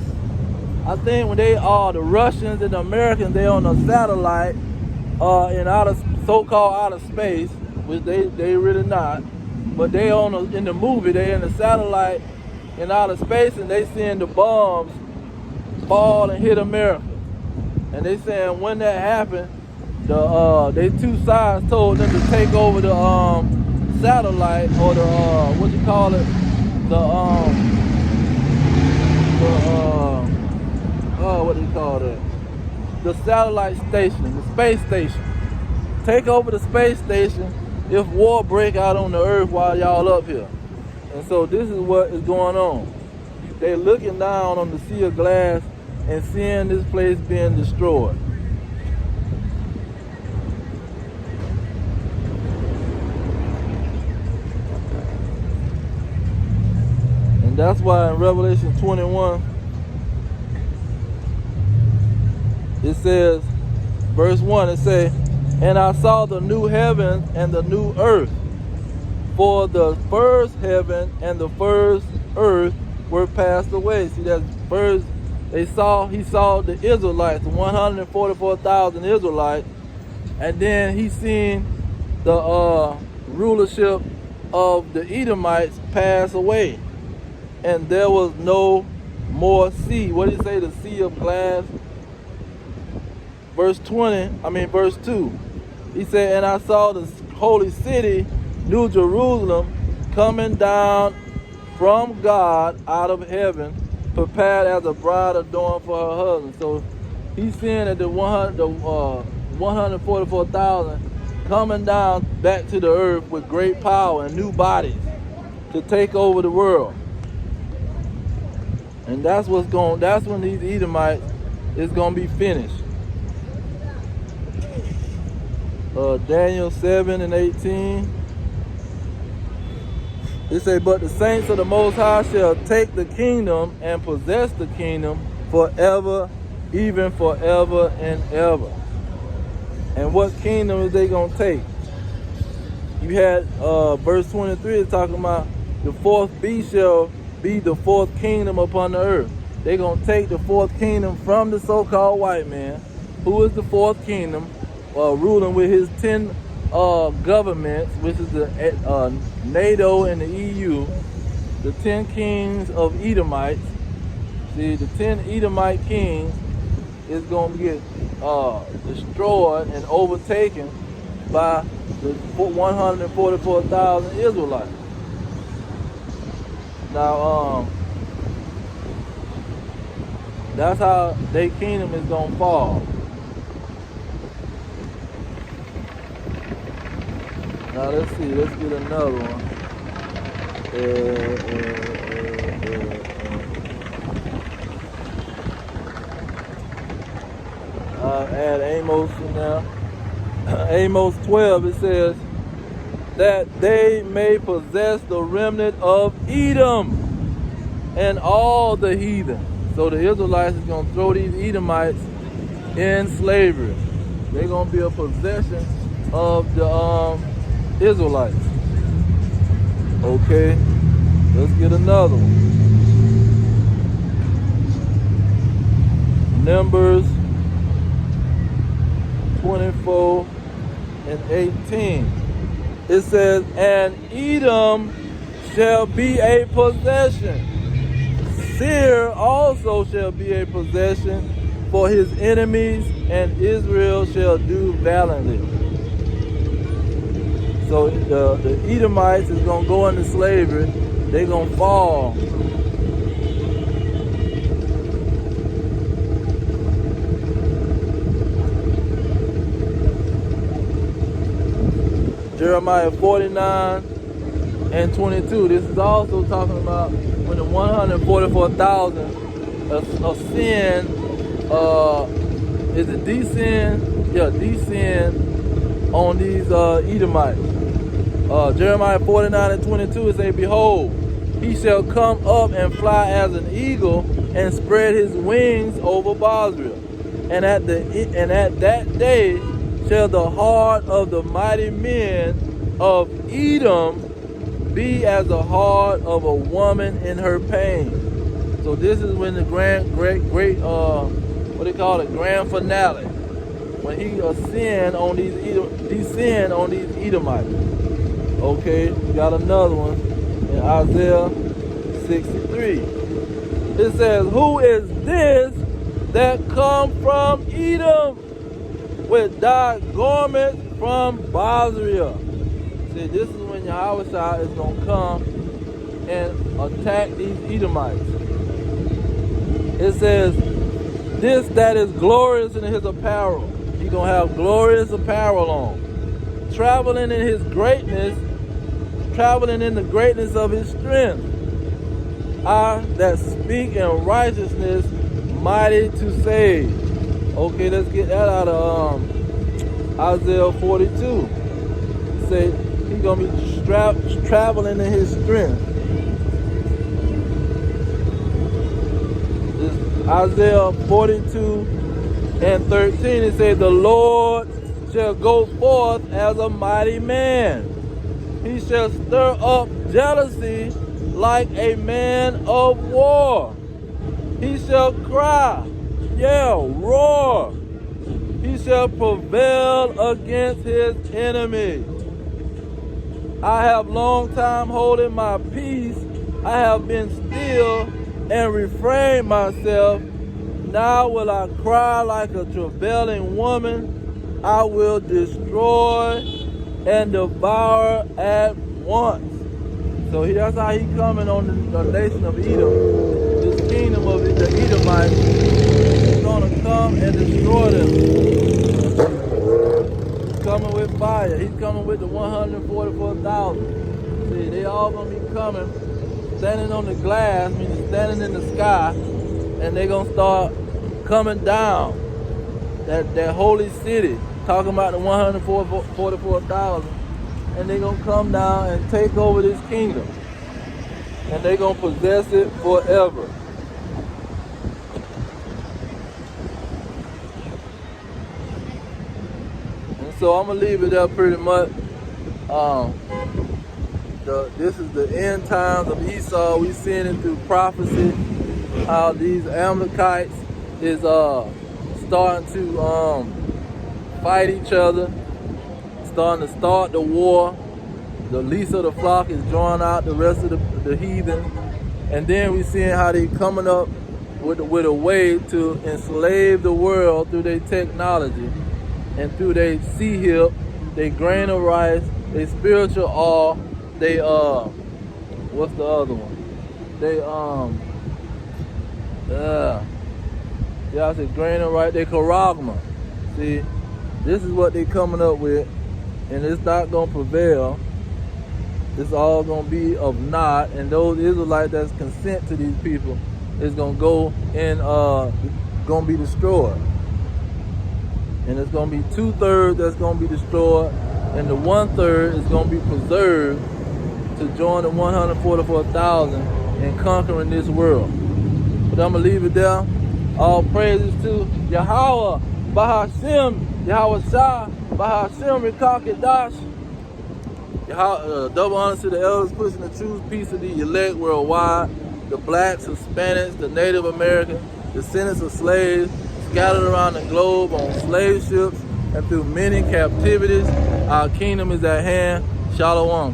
I think when they are the Russians and the Americans, they on a satellite in so-called outer space, which they really not. But they in the movie, they in the satellite in outer space, and they seeing the bombs fall and hit America. And they saying when that happened, they two sides told them to take over the satellite, or the what you call it, what do you call that? The satellite station, the space station. Take over the space station if war break out on the earth while y'all up here. And so this is what is going on. They're looking down on the sea of glass and seeing this place being destroyed. And that's why in Revelation 21, it says, verse 1, it says, and I saw the new heaven and the new earth, for the first heaven and the first earth were passed away. See, that's first, he saw the Israelites, the 144,000 Israelites, and then he seen the rulership of the Edomites pass away, and there was no more sea. What did he say? The sea of glass. Verse 2, he said, and I saw the holy city, New Jerusalem, coming down from God out of heaven, prepared as a bride adorned for her husband. So he's seeing that the 144,000 coming down back to the earth with great power and new bodies to take over the world. And that's when these Edomites is going to be finished. Daniel 7 and 18. It say, but the saints of the Most High shall take the kingdom and possess the kingdom forever, even forever and ever. And what kingdom is they going to take? You had verse 23 is talking about the fourth beast shall be the fourth kingdom upon the earth. they're going to take the fourth kingdom from the so-called white man, who is the fourth kingdom, ruling with his 10 governments, which is the NATO and the EU, the 10 kings of Edomites. See, the 10 Edomite kings is going to get destroyed and overtaken by the 144,000 Israelites. Now, that's how their kingdom is going to fall. Now, let's see. Let's get another one. Add Amos in there. Amos 12, it says, that they may possess the remnant of Edom and all the heathen. So the Israelites is going to throw these Edomites in slavery. They're going to be a possession of the Israelites. Okay, let's get another one. Numbers 24 and 18. It says, and Edom shall be a possession. Seir also shall be a possession for his enemies, and Israel shall do valiantly. So the Edomites is going to go into slavery. They're going to fall. Jeremiah 49 and 22. This is also talking about when the 144,000 ascend, is it descend? Yeah, descend on these Edomites. Jeremiah 49 and 22, it says, behold, he shall come up and fly as an eagle and spread his wings over Bosra. And at that day shall the heart of the mighty men of Edom be as the heart of a woman in her pain. So this is when the great what they call it, grand finale, when he descend on these Edomites. Okay, we got another one in Isaiah 63. It says, who is this that come from Edom with dyed garments from Bosra? See, this is when Yahweh is going to come and attack these Edomites. It says, this that is glorious in his apparel. He's going to have glorious apparel on. Traveling in his greatness, traveling in the greatness of his strength. I that speak in righteousness, mighty to save. Okay, let's get that out of Isaiah 42. Say he's gonna be traveling in his strength. This Isaiah 42 and 13. It says, the Lord shall go forth as a mighty man. He shall stir up jealousy like a man of war. He shall cry, yell, roar. He shall prevail against his enemies. I have long time holding my peace. I have been still and refrained myself. Now will I cry like a travailing woman. I will destroy and devour at once. So that's how he coming on the nation of Edom. This kingdom of the Edomites is going to come and destroy them. He's coming with fire. He's coming with the 144,000. See, they all going to be coming, standing on the glass, meaning standing in the sky, and they're going to start coming down that holy city, talking about the 144,000. And they're going to come down and take over this kingdom. And they're going to possess it forever. And so I'm going to leave it there pretty much. This is the end times of Esau. We're seeing it through prophecy. how these Amalekites is starting to fight each other, starting to start the war. The least of the flock is drawing out the rest of the heathen. And then we seeing how they coming up with a way to enslave the world through their technology and through their sea hip, their grain of rice, their spiritual awe, they what's the other one? They I said grain of rice, they charagma. See, this is what they coming up with, and it's not gonna prevail. It's all gonna be of naught, and those Israelites that's consent to these people is gonna go and gonna be destroyed. And it's gonna be 2/3 that's gonna be destroyed, and the 1/3 is gonna be preserved to join the 144,000 in conquering this world. But I'm gonna leave it there. All praises to Yahweh, Bahashim, Yahweh Shah, Bahashim, Rikakadash. Double honor to the elders pushing the truth, peace of the elect worldwide, the blacks, Hispanics, the Native Americans, descendants of slaves, scattered around the globe on slave ships and through many captivities. Our kingdom is at hand. Shalom.